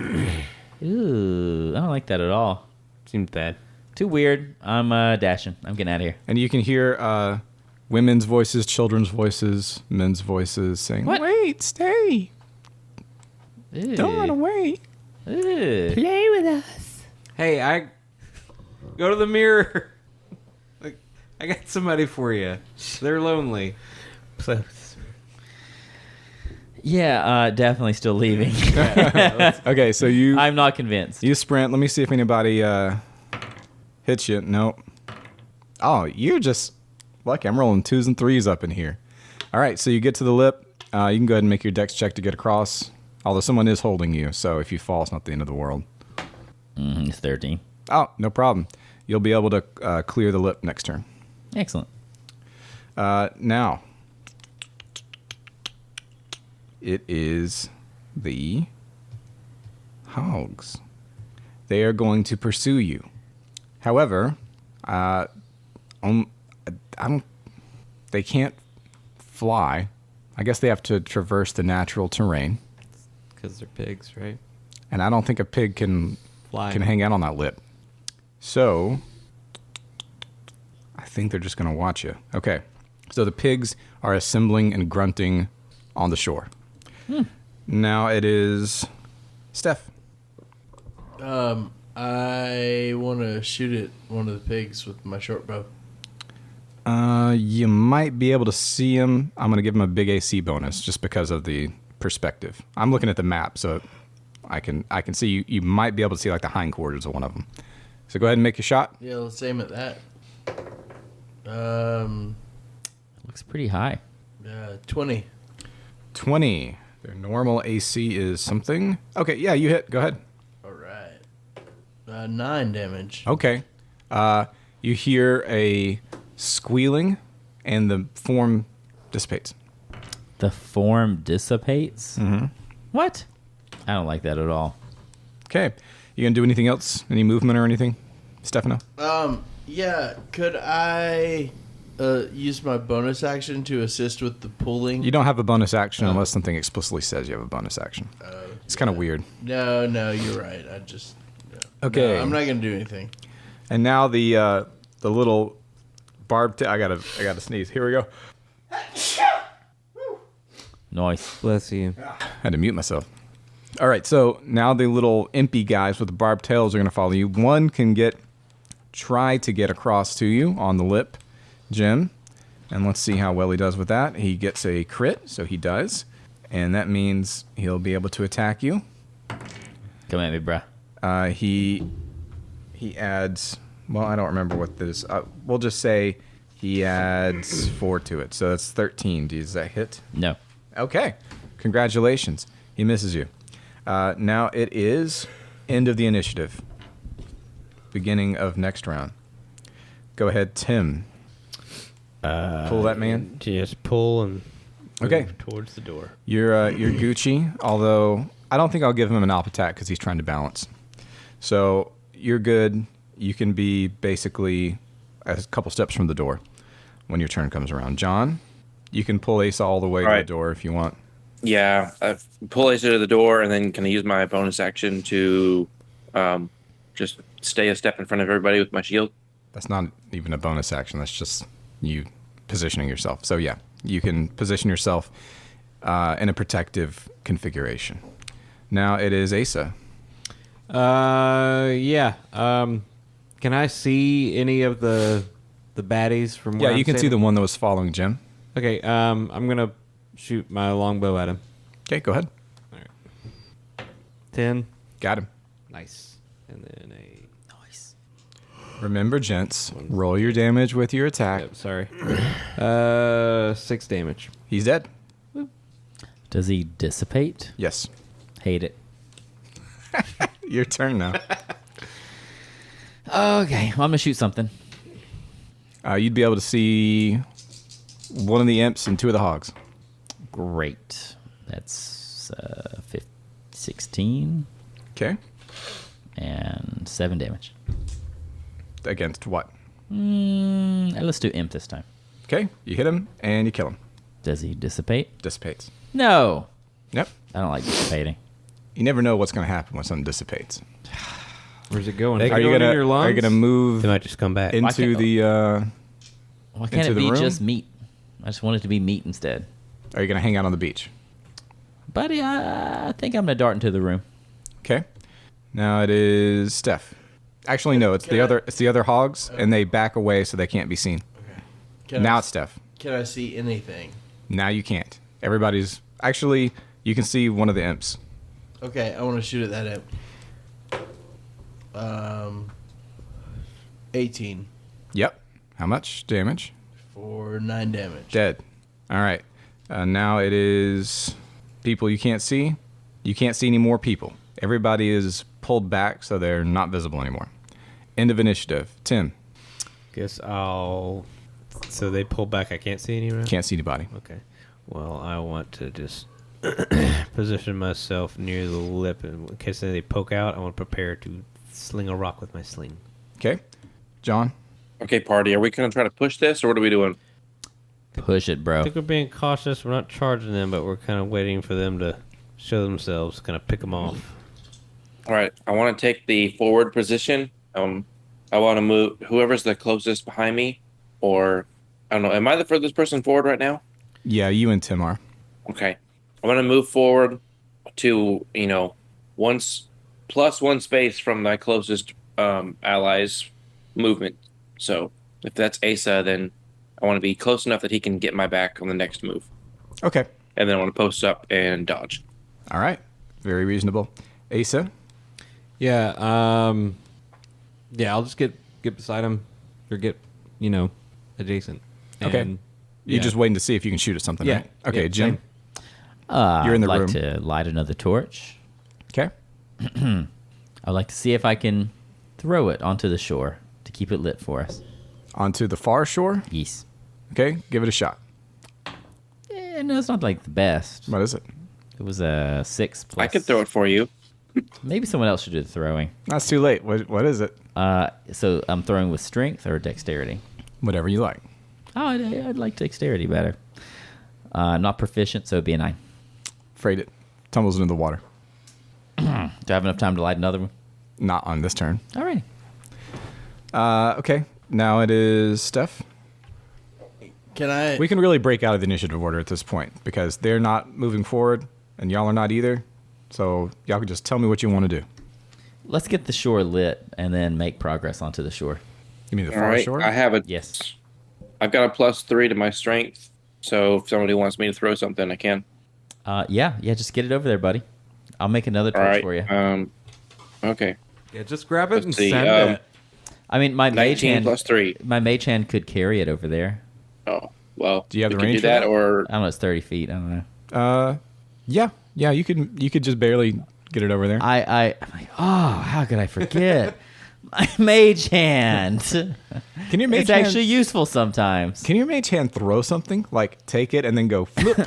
Ooh, I don't like that at all. Seems bad. Too weird. I'm dashing. I'm getting out of here. And you can hear women's voices, children's voices, men's voices saying, What? "Wait, stay. Ooh. Don't run away. Ooh. Play with us. Hey, I go to the mirror. Like, I got somebody for you. They're lonely. Play with us. Yeah, definitely still leaving. Okay, so you I'm not convinced. you sprint. Let me see if anybody hits you. Nope. Oh, you're just lucky. I'm rolling 2s and 3s up in here. All right, so you get to the lip. You can go ahead and make your dex check to get across. Although someone is holding you, so if you fall, it's not the end of the world. It's 13. Oh, no problem. You'll be able to clear the lip next turn. Excellent. Now, it is the hogs. They are going to pursue you. However, they can't fly. I guess they have to traverse the natural terrain. Because they're pigs, right? And I don't think a pig can Fly. hang out on that lip. So, I think they're just going to watch you. Okay. So the pigs are assembling and grunting on the shore. Now it is Steph. I want to shoot at one of the pigs with my short bow. You might be able to see him. I'm going to give him a big AC bonus just because of the perspective. I'm looking at the map, so I can see you. You might be able to see like the hindquarters of one of them. So go ahead and make your shot. Yeah, let's aim at that. Looks pretty high. 20. 20. Their normal AC is something. Okay, yeah, you hit. Go ahead. All right. 9 damage. Okay. You hear a squealing, and the form dissipates. The form dissipates? Mm-hmm. What? I don't like that at all. Okay. You gonna do anything else? Any movement or anything, Stefano? Yeah, could I use my bonus action to assist with the pulling? You don't have a bonus action unless something explicitly says you have a bonus action. It's kind of weird. No, you're right. I just... No. Okay. No, I'm not going to do anything. And now the little barbed... I gotta sneeze. Here we go. Nice. Bless you. Had to mute myself. All right, so now the little impy guys with the barbed tails are going to follow you. One can try to get across to you on the lip, Jim. And let's see how well he does with that. He gets a crit, so he does. And that means he'll be able to attack you. Come at me, bruh. He adds... Well, I don't remember what this... we'll just say he adds 4 to it. So that's 13. Does that hit? No. Okay. Congratulations. He misses you. Now it is end of the initiative. Beginning of next round. Go ahead, Tim. Pull that man. Just pull and Okay. move towards the door. You're Gucci, although I don't think I'll give him an op attack because he's trying to balance. So you're good. You can be basically a couple steps from the door when your turn comes around. John, you can pull Asa all the way to the door if you want. Yeah, I pull Asa to the door, and then can I use my bonus action to just stay a step in front of everybody with my shield? That's not even a bonus action. That's just you positioning yourself. So yeah, you can position yourself in a protective configuration. Now it is Asa. Yeah. Can I see any of the baddies from where Yeah, you I'm can see standing? the one that was following Jim. Okay, I'm gonna shoot my longbow at him. Okay, go ahead. 10. Got him. Nice. And then a... Nice. Remember, gents, roll your damage with your attack. Yep, sorry. 6 damage. He's dead. Does he dissipate? Yes. Hate it. Your turn now. Okay, well, I'm gonna shoot something. You'd be able to see one of the imps and 2 of the hogs. Great. That's 16 Okay. and 7 damage. Against what? Let's do imp this time. Okay. You hit him and you kill him. Does he dissipate? Dissipates. No. Yep. I don't like dissipating. You never know what's going to happen when something dissipates. Where's it going? Are Is it you going gonna in your lungs? Are you gonna move They might just come back. Why into can't- the? Why can't Into it the be room? just meat? I just want it to be meat instead. Are you gonna hang out on the beach? Buddy, I think I'm gonna dart into the room. Okay. Now it is Steph. Actually, no. It's the other. It's the other hogs, and they back away so they can't be seen. Can Now I, it's Steph. can I see anything? Now you can't. Everybody's actually. You can see one of the imps. Okay, I want to shoot at that imp. 18 Yep. How much damage? for 9 damage. Dead. All right. Now it is people you can't see. You can't see any more people. Everybody is pulled back, so they're not visible anymore. End of initiative. Tim. Guess I'll. So they pull back. I can't see anyone. Can't see anybody. Okay. Well, I want to just position myself near the lip, and in case they poke out, I want to prepare to sling a rock with my sling. Okay. John. Okay, party. Are we going to try to push this, or what are we doing? Push it, I bro. think we're being cautious. We're not charging them, but we're kind of waiting for them to show themselves, kind of pick them off. All right. I want to take the forward position. I want to move whoever's the closest behind me, or I don't know. Am I the furthest person forward right now? Yeah, you and Tim are. Okay. I want to move forward to, once plus 1 space from my closest allies' movement. So if that's Asa, then I want to be close enough that he can get my back on the next move. Okay. And then I want to post up and dodge. All right. Very reasonable. Asa. Yeah, I'll just get beside him or get, adjacent. Okay. And, You're yeah. just waiting to see if you can shoot at something, Yeah. right? Okay, Yeah, Jim. same. You're in the I'd like room. to light another torch. Okay. I'd like to see if I can throw it onto the shore to keep it lit for us. Onto the far shore. Yes. Okay, give it a shot. No, it's not like the best. What is it? It was a 6 plus. I could throw it for you. Maybe someone else should do the throwing. That's too late. What is it? So I'm throwing with strength or dexterity. Whatever you like. Oh, I'd like dexterity better. I'm not proficient, so it'd be a 9. Afraid it tumbles into the water. Do I have enough time to light another one? Not on this turn. All right. Okay. Now it is Steph. Can I? We can really break out of the initiative order at this point because they're not moving forward and y'all are not either. So y'all can just tell me what you want to do. Let's get the shore lit and then make progress onto the shore. You mean the All far right. shore? I have a. Yes. I've got a +3 to my strength. So if somebody wants me to throw something, I can. Yeah, just get it over there, buddy. I'll make another All torch right. for you. Okay. Yeah, just grab it Let's and see, send it. I mean, my mage 19 hand. plus 3. My mage hand could carry it over there. Oh, well. Do you have we the could range do for that, that? or I don't know. It's 30 feet. I don't know. Yeah. You could just barely get it over there. I'm like, oh, how could I forget? My mage hand. Can your mage It's hand, actually useful sometimes. Can your mage hand throw something like take it and then go flip?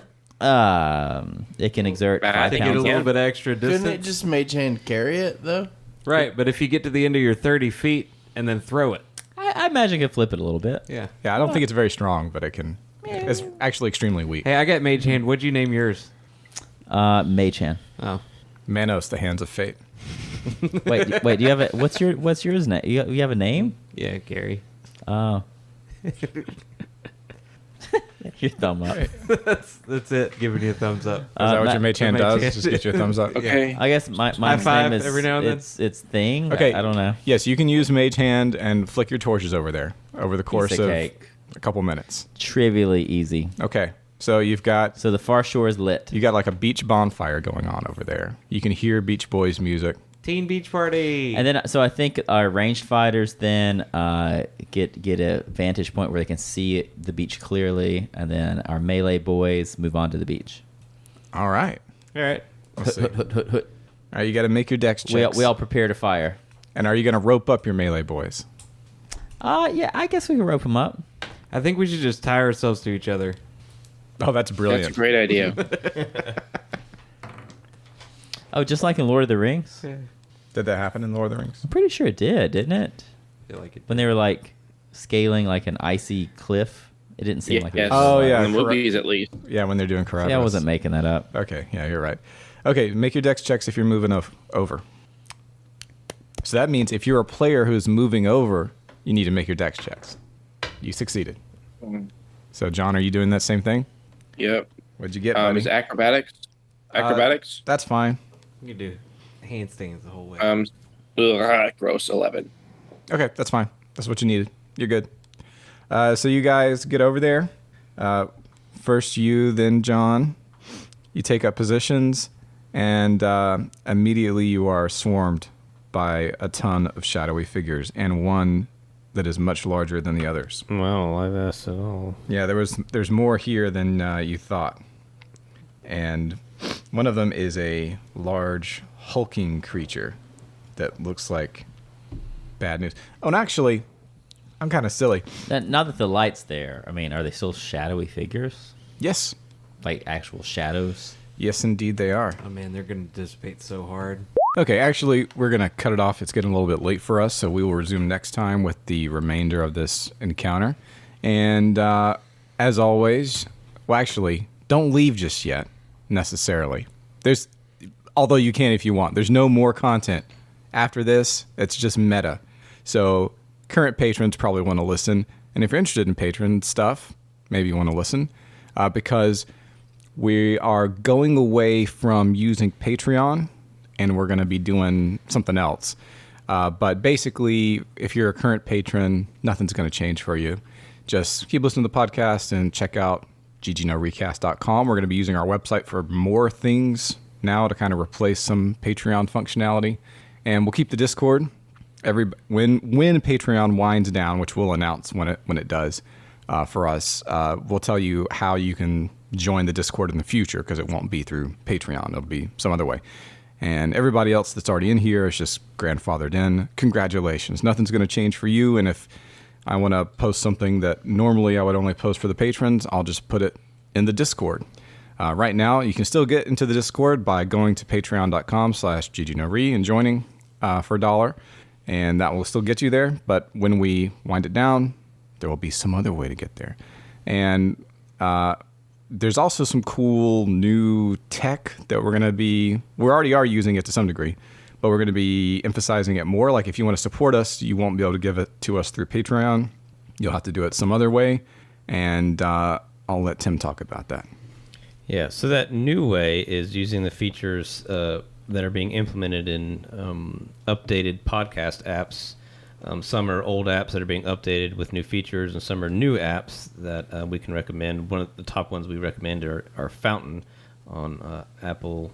It can exert I 5 think Get a pounds. little bit extra Couldn't it distance. just mage hand carry it though? Right, but if you get to the end of your 30 feet and then throw it. I imagine it could flip it a little bit. Yeah. Yeah, I don't think it's very strong, but it can. It's actually extremely weak. Hey, I got Mage Hand. What'd you name yours? Mage hand. Oh. Manos, the hands of fate. Wait. Do you have a? What's yours name? You have a name? Yeah, Gary. Oh. Your thumb up. That's it. Giving you a thumbs up. Is that what Matt- your mage hand the mage does? hand. Just get your thumbs up. okay. I guess my High five name is every now and then. It's thing. Okay. I don't know. Yes, you can use mage hand and flick your torches over there over the course Piece of of cake. a couple minutes. Trivially easy. Okay, So you've got So the far shore is lit. you got like a beach bonfire going on over there. You can hear Beach Boys music. Teen Beach Party. And then, so I think our ranged fighters then get a vantage point where they can see the beach clearly, and then our melee boys move on to the beach. All right. All right. Let's see. Hut, hut, hut, hut. All right, you got to make your dex checks. We all prepare to fire. And are you going to rope up your melee boys? Yeah, I guess we can rope them up. I think we should just tie ourselves to each other. Oh, that's brilliant. That's a great idea. Oh, just like in Lord of the Rings? Did that happen in Lord of the Rings? I'm pretty sure it did, didn't it? I feel like it. When they were like scaling like an icy cliff, it didn't seem like it Yes. was. Oh, yeah, In the correct. movies, at least. Yeah, when they're doing karate. Yeah, I wasn't making that up. Okay, yeah, you're right. Okay, make your dex checks if you're moving over. So that means if you're a player who's moving over, you need to make your dex checks. You succeeded. So, John, are you doing that same thing? Yep. What'd you get, buddy? Is acrobatics? Acrobatics? That's fine. You can do handstands the whole way. Gross 11. Okay, that's fine. That's what you needed. You're good. So you guys get over there. First you, then John. You take up positions, and immediately you are swarmed by a ton of shadowy figures, and one that is much larger than the others. Well, I've asked it all. Yeah, there's more here than you thought. And one of them is a large, hulking creature that looks like bad news. Oh, and actually, I'm kind of silly. Now that the light's there, I mean, are they still shadowy figures? Yes. Like actual shadows? Yes, indeed they are. Oh man, they're gonna dissipate so hard. Okay, actually, we're going to cut it off. It's getting a little bit late for us, so we will resume next time with the remainder of this encounter. And as always, well, actually, don't leave just yet, necessarily. Although you can if you want. There's no more content. After this, it's just meta. So current patrons probably want to listen. And if you're interested in patron stuff, maybe you want to listen. Because we are going away from using Patreon, and we're going to be doing something else. But basically, if you're a current patron, nothing's going to change for you. Just keep listening to the podcast and check out ggnorecast.com. We're going to be using our website for more things now to kind of replace some Patreon functionality. And we'll keep the Discord. When Patreon winds down, which we'll announce when it does for us, we'll tell you how you can join the Discord in the future, because it won't be through Patreon. It'll be some other way. And everybody else that's already in here is just grandfathered in. Congratulations. Nothing's going to change for you. And if I want to post something that normally I would only post for the patrons, I'll just put it in the Discord. Right now, you can still get into the Discord by going to patreon.com/ggNoRe and joining for $1. And that will still get you there. But when we wind it down, there will be some other way to get there. And there's also some cool new tech that we already are using it to some degree, but we're going to be emphasizing it more. Like if you want to support us, you won't be able to give it to us through Patreon. You'll have to do it some other way. And I'll let Tim talk about that. Yeah, so that new way is using the features that are being implemented in updated podcast apps. Some are old apps that are being updated with new features, and some are new apps that we can recommend. One of the top ones we recommend are Fountain on Apple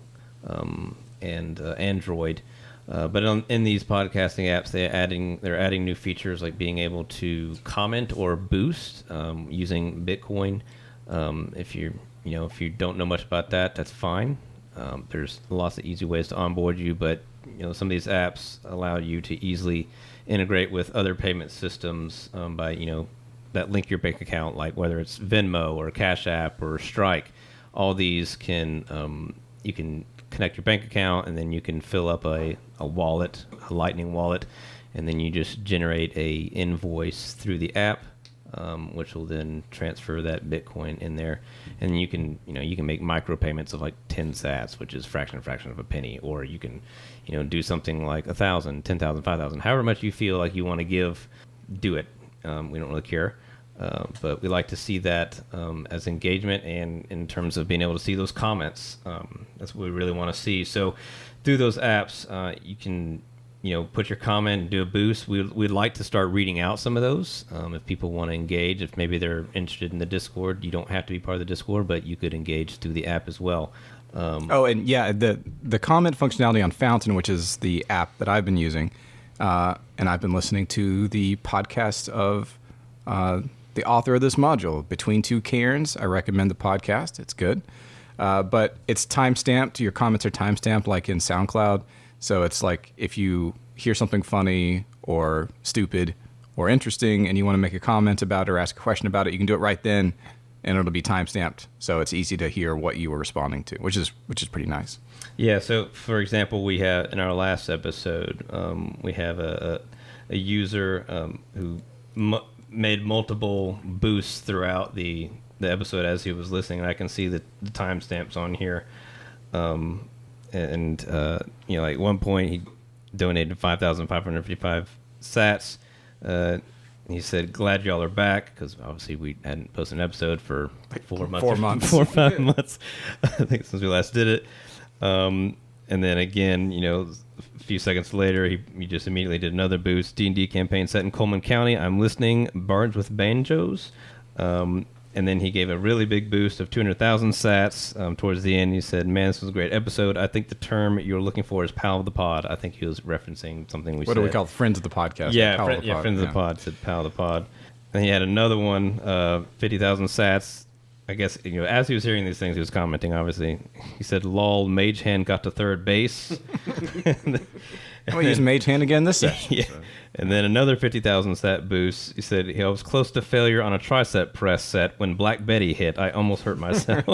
and Android. But in these podcasting apps, they're adding new features like being able to comment or boost using Bitcoin. If you don't know much about that, that's fine. There's lots of easy ways to onboard you, but some of these apps allow you to easily integrate with other payment systems by that link your bank account, like whether it's Venmo or Cash App or Strike. All these can you can connect your bank account, and then you can fill up a wallet, a Lightning wallet, and then you just generate a invoice through the app, which will then transfer that Bitcoin in there, and you can make micropayments of like 10 sats, which is fraction of a penny, or you can do something like 1,000, 10,000, 5,000, however much you feel like you want to give, do it. We don't really care, but we like to see that as engagement, and in terms of being able to see those comments, that's what we really want to see. So through those apps, you can put your comment and do a boost. We'd like to start reading out some of those. If people want to engage, if maybe they're interested in the Discord, you don't have to be part of the Discord, but you could engage through the app as well. The comment functionality on Fountain, which is the app that I've been using, and I've been listening to the podcast of the author of this module, Between Two Cairns. I recommend the podcast. It's good. But it's timestamped. Your comments are timestamped like in SoundCloud. So it's like if you hear something funny or stupid or interesting and you want to make a comment about it or ask a question about it, you can do it right then, and it'll be timestamped. So it's easy to hear what you were responding to, which is pretty nice. Yeah. So for example, we have in our last episode, we have a user who made multiple boosts throughout the episode as he was listening. And I can see the timestamps on here. Like one point he donated 5,555 sats. He said, "Glad y'all are back," because obviously we hadn't posted an episode for 4 months. 4 months. 4 or 5 months, I think, since we last did it. And then again, a few seconds later, he just immediately did another boost. D&D campaign set in Coleman County. I'm listening. Bards with Banjos. And then he gave a really big boost of 200,000 sats towards the end. He said, "Man, this was a great episode. I think the term you're looking for is pal of the pod." I think he was referencing something we said. What do we call it? Friends of the podcast? Yeah, Pal of the pod. friends of the pod said pal of the pod. And he had another one, 50,000 sats. I guess, as he was hearing these things, he was commenting, obviously. He said, "Lol, Mage Hand got to third base." I'm going to use Mage Hand again this session. Yeah. So. And then another 50,000 stat boost. He said, "I was close to failure on a tricep press set when Black Betty hit. I almost hurt myself."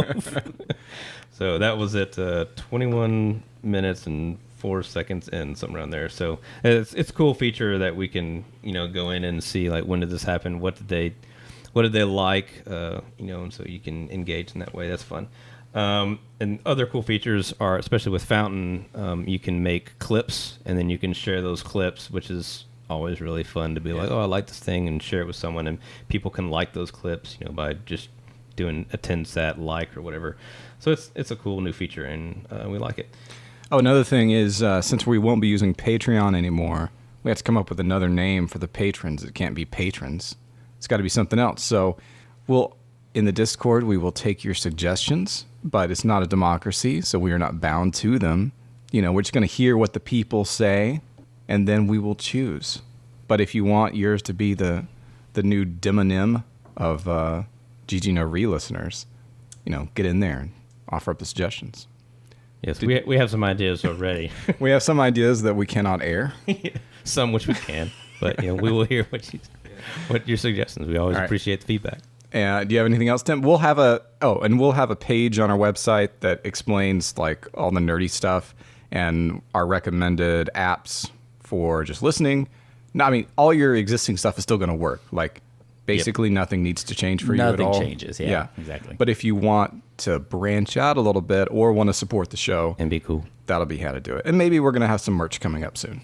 So that was at 21 minutes and 4 seconds in, somewhere around there. So it's a cool feature that we can, go in and see, like, when did this happen? What did they like? And so you can engage in that way. That's fun. And other cool features are, especially with Fountain, you can make clips, and then you can share those clips, which is always really fun to be like, "Oh, I like this thing," and share it with someone, and people can like those clips, by just doing a 10 sat like or whatever. So it's a cool new feature, and we like it. Oh, another thing is, since we won't be using Patreon anymore, we have to come up with another name for the patrons. It can't be patrons. It's got to be something else. So in the Discord, we will take your suggestions, but it's not a democracy, so we are not bound to them. We're just going to hear what the people say, and then we will choose. But if you want yours to be the new demonym of GG No Re listeners, get in there and offer up the suggestions. Yes, we have some ideas already. We have some ideas that we cannot air. Some which we can, but we will hear what your suggestions. We always appreciate the feedback. Do you have anything else, Tim? We'll have a page on our website that explains like all the nerdy stuff and our recommended apps for just listening. No, I mean, all your existing stuff is still going to work. Like, basically, nothing needs to change for you at all. Nothing changes. Yeah, exactly. But if you want to branch out a little bit or want to support the show and be cool, that'll be how to do it. And maybe we're going to have some merch coming up soon.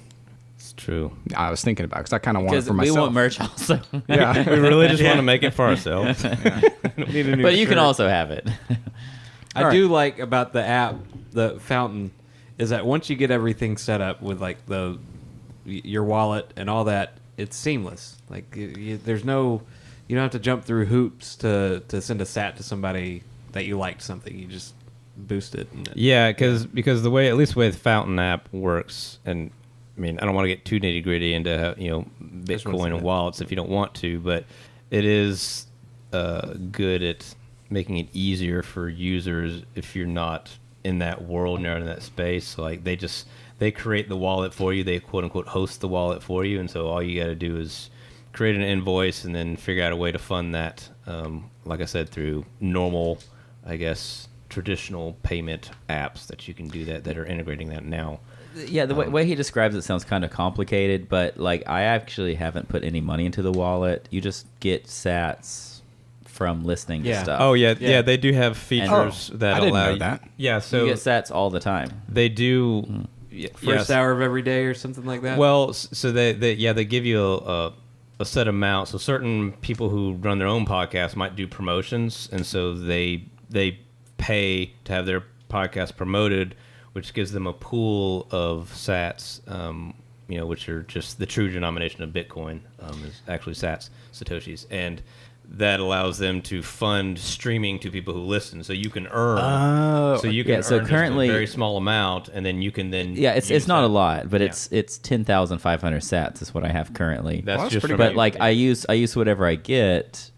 It's true. I was thinking about it because I kind of want it for myself. We want merch also. Yeah, we really just want to make it for ourselves. Need a new But you can shirt. also have it. I do like about the app, the Fountain, is that once you get everything set up with like your wallet and all that, it's seamless. Like there's no, you don't have to jump through hoops to send a sat to somebody that you liked something. You just boost it. Yeah, because the way, at least the way the Fountain app works, and I mean, I don't want to get too nitty gritty into Bitcoin and wallets if you don't want to, but it is good at making it easier for users if you're not in that world and you're in that space. So like they create the wallet for you. They quote unquote host the wallet for you, and so all you got to do is create an invoice and then figure out a way to fund that. Like I said, through normal, I guess, traditional payment apps that you can do that are integrating that now. Yeah, the way he describes it sounds kind of complicated, but like I actually haven't put any money into the wallet. You just get sats from listening to stuff. Oh yeah, they do have features that I didn't allow know that. Yeah, so you get sats all the time. they do. First hour of every day or something like that. Well, so they give you a set amount. So certain people who run their own podcast might do promotions, and so they pay to have their podcast promoted, which gives them a pool of sats. which are just the true denomination of Bitcoin, is actually Satoshis, and that allows them to fund streaming to people who listen. So you can earn. So you can earn so just currently- a very small amount, and then you can then it's use not that. a lot, but Yeah. it's 10,500 sats is what I have currently. That's just pretty from But you. like I use whatever I get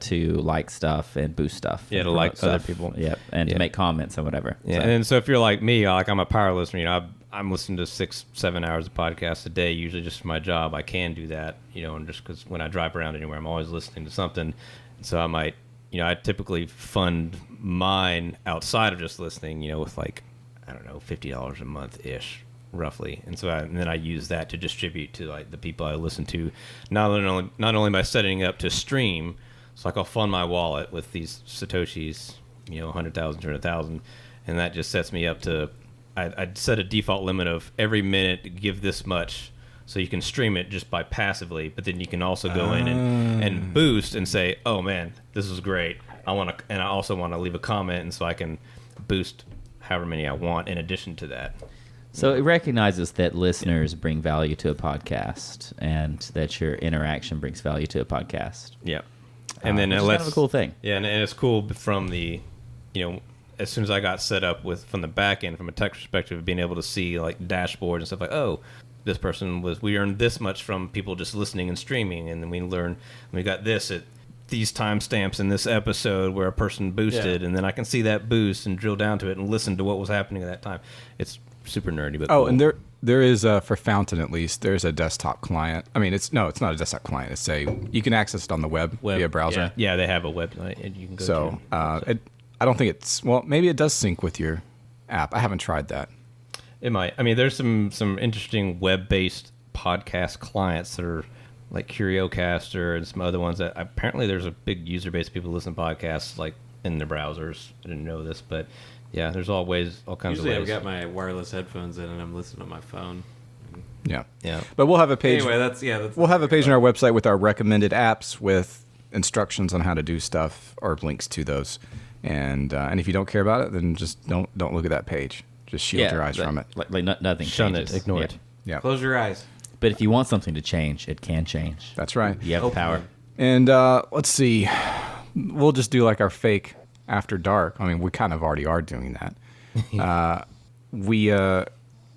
to like stuff and boost stuff. Yeah, and to like promote other stuff. people. Yep, and Yeah. to make comments and whatever. Yeah, So- and then so if you're like me, like I'm a power listener, I'm listening to 6-7 hours of podcasts a day, usually just for my job. I can do that, and just because when I drive around anywhere, I'm always listening to something. So I might, I typically fund mine outside of just listening, with like, I don't know, $50 a month ish, roughly. And so and then I use that to distribute to like the people I listen to, not only by setting up to stream. So like I'll fund my wallet with these Satoshis, 100,000, 200,000, and that just sets me up to. I'd set a default limit of every minute give this much, so you can stream it just by passively. But then you can also go in and boost and say, "Oh man, this is great. I also want to leave a comment, and so I can boost however many I want in addition to that." So it recognizes that listeners bring value to a podcast, and that your interaction brings value to a podcast. Yeah, and then which it is lets kind of a cool thing. Yeah, and it's cool from the, as soon as I got set up from the back end, from a tech perspective, being able to see like dashboards and stuff like, oh, this person we earned this much from people just listening and streaming, and then we got this at these timestamps in this episode where a person boosted, and then I can see that boost and drill down to it and listen to what was happening at that time. It's super nerdy, but cool. And there is for Fountain at least. There's a desktop client. I mean, it's not a desktop client. You can access it on the web via browser. Yeah, they have a website and you can go So to. I don't think maybe it does sync with your app. I haven't tried that. It might. I mean, there's some interesting web-based podcast clients that are like CurioCaster and some other ones that apparently there's a big user base of people who listen to podcasts like in their browsers. I didn't know this, but yeah, there's all kinds Usually of I've ways. got my wireless headphones in and I'm listening on my phone. Yeah. Yeah. But we'll have a page. Anyway, that's We'll have a page on our website with our recommended apps with instructions on how to do stuff or links to those. And if you don't care about it, then just don't look at that page. Just shield your eyes from it. Nothing Shun changes. it. Ignore Yeah. it. Yeah, Close your eyes. But if you want something to change, it can change. that's right. You have the Open power. them. And let's see, we'll just do like our fake after dark. I mean, we kind of already are doing that.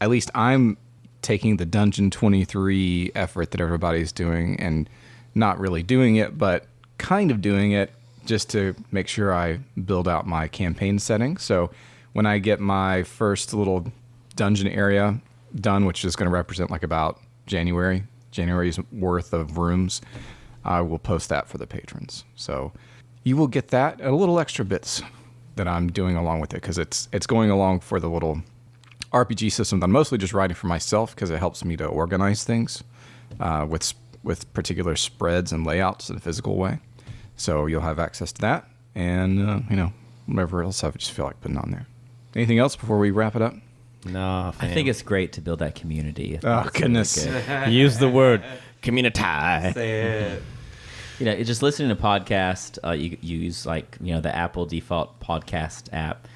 At least I'm taking the Dungeon 23 effort that everybody's doing and not really doing it, but kind of doing it just to make sure I build out my campaign setting. So when I get my first little dungeon area done, which is going to represent like about January's worth of rooms, I will post that for the patrons. So you will get that and a little extra bits that I'm doing along with it, because it's going along for the little RPG system that I'm mostly just writing for myself, because it helps me to organize things with particular spreads and layouts in a physical way. So you'll have access to that, and whatever else I just feel like putting on there. Anything else before we wrap it up? Nah, I think it's great to build that community. I think Oh, it's really goodness. good. use the word community. Say it. Just listening to podcast, you use like the Apple default podcast app.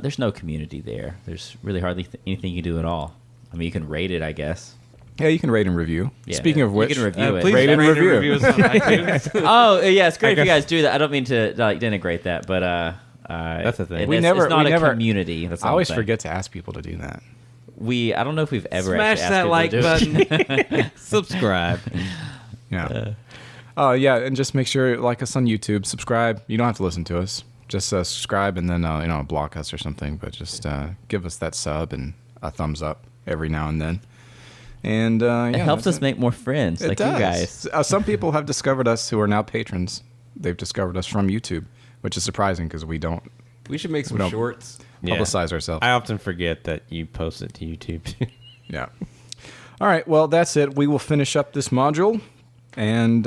There's no community there. There's really hardly anything you do at all. I mean, you can rate it, I guess. Yeah, you can rate and review. Yeah. Speaking of You which, can review it. Please Rate and review. us on iTunes. Oh, yeah, it's great if you guess- guys do that. I don't mean to denigrate that, but That's the thing. It's, We it's never- not we a never- community. That's I all always I'm saying. forget to ask people to do that. I don't know if we've ever Smash actually asked that people like to do it. button. Subscribe. Yeah. Yeah, and just make sure you like us on YouTube. Subscribe. You don't have to listen to us. Just subscribe and then block us or something. But just give us that sub and a thumbs up every now and then. And It helps that's us make more friends, It like does. you guys. Some people have discovered us who are now patrons. They've discovered us from YouTube, which is surprising because we don't We should make some don't- shorts. publicize ourselves. I often forget that you post it to YouTube too. Yeah. All right. Well, that's it. We will finish up this module, and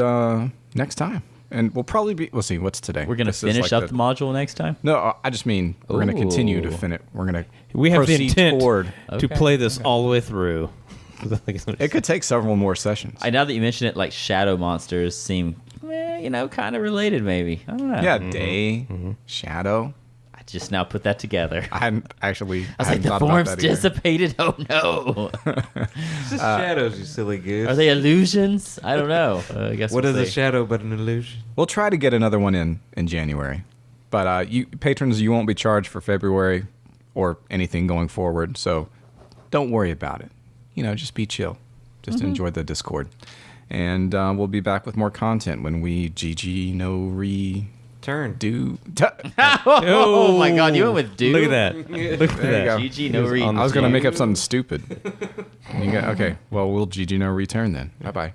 next time, and we'll see. What's today? We're going to This is finish like up the module next time? No, I just mean we're going to continue to Ooh. finish. We're going to. We have the proceed intent toward. to Okay. play this all the way through. It could take several more sessions. Now that you mention it, like shadow monsters seem, kind of related. Maybe I don't know. Yeah, day, shadow. just now put that together. I hadn't actually. I was like, hadn't the thought about form's that either. dissipated. Oh no! It's just shadows, you silly goose. Are they illusions? I don't know. I guess What we'll is a see. shadow but an illusion? We'll try to get another one in January, but you patrons, you won't be charged for February or anything going forward. So don't worry about it. Just be chill. Just enjoy the Discord, and we'll be back with more content when we GG no redo. Oh my God! You went with dude. Look at that. Look at There you that. go. GG no read. I was gonna make up something stupid. Okay. Well, we'll GG no return then. Bye bye.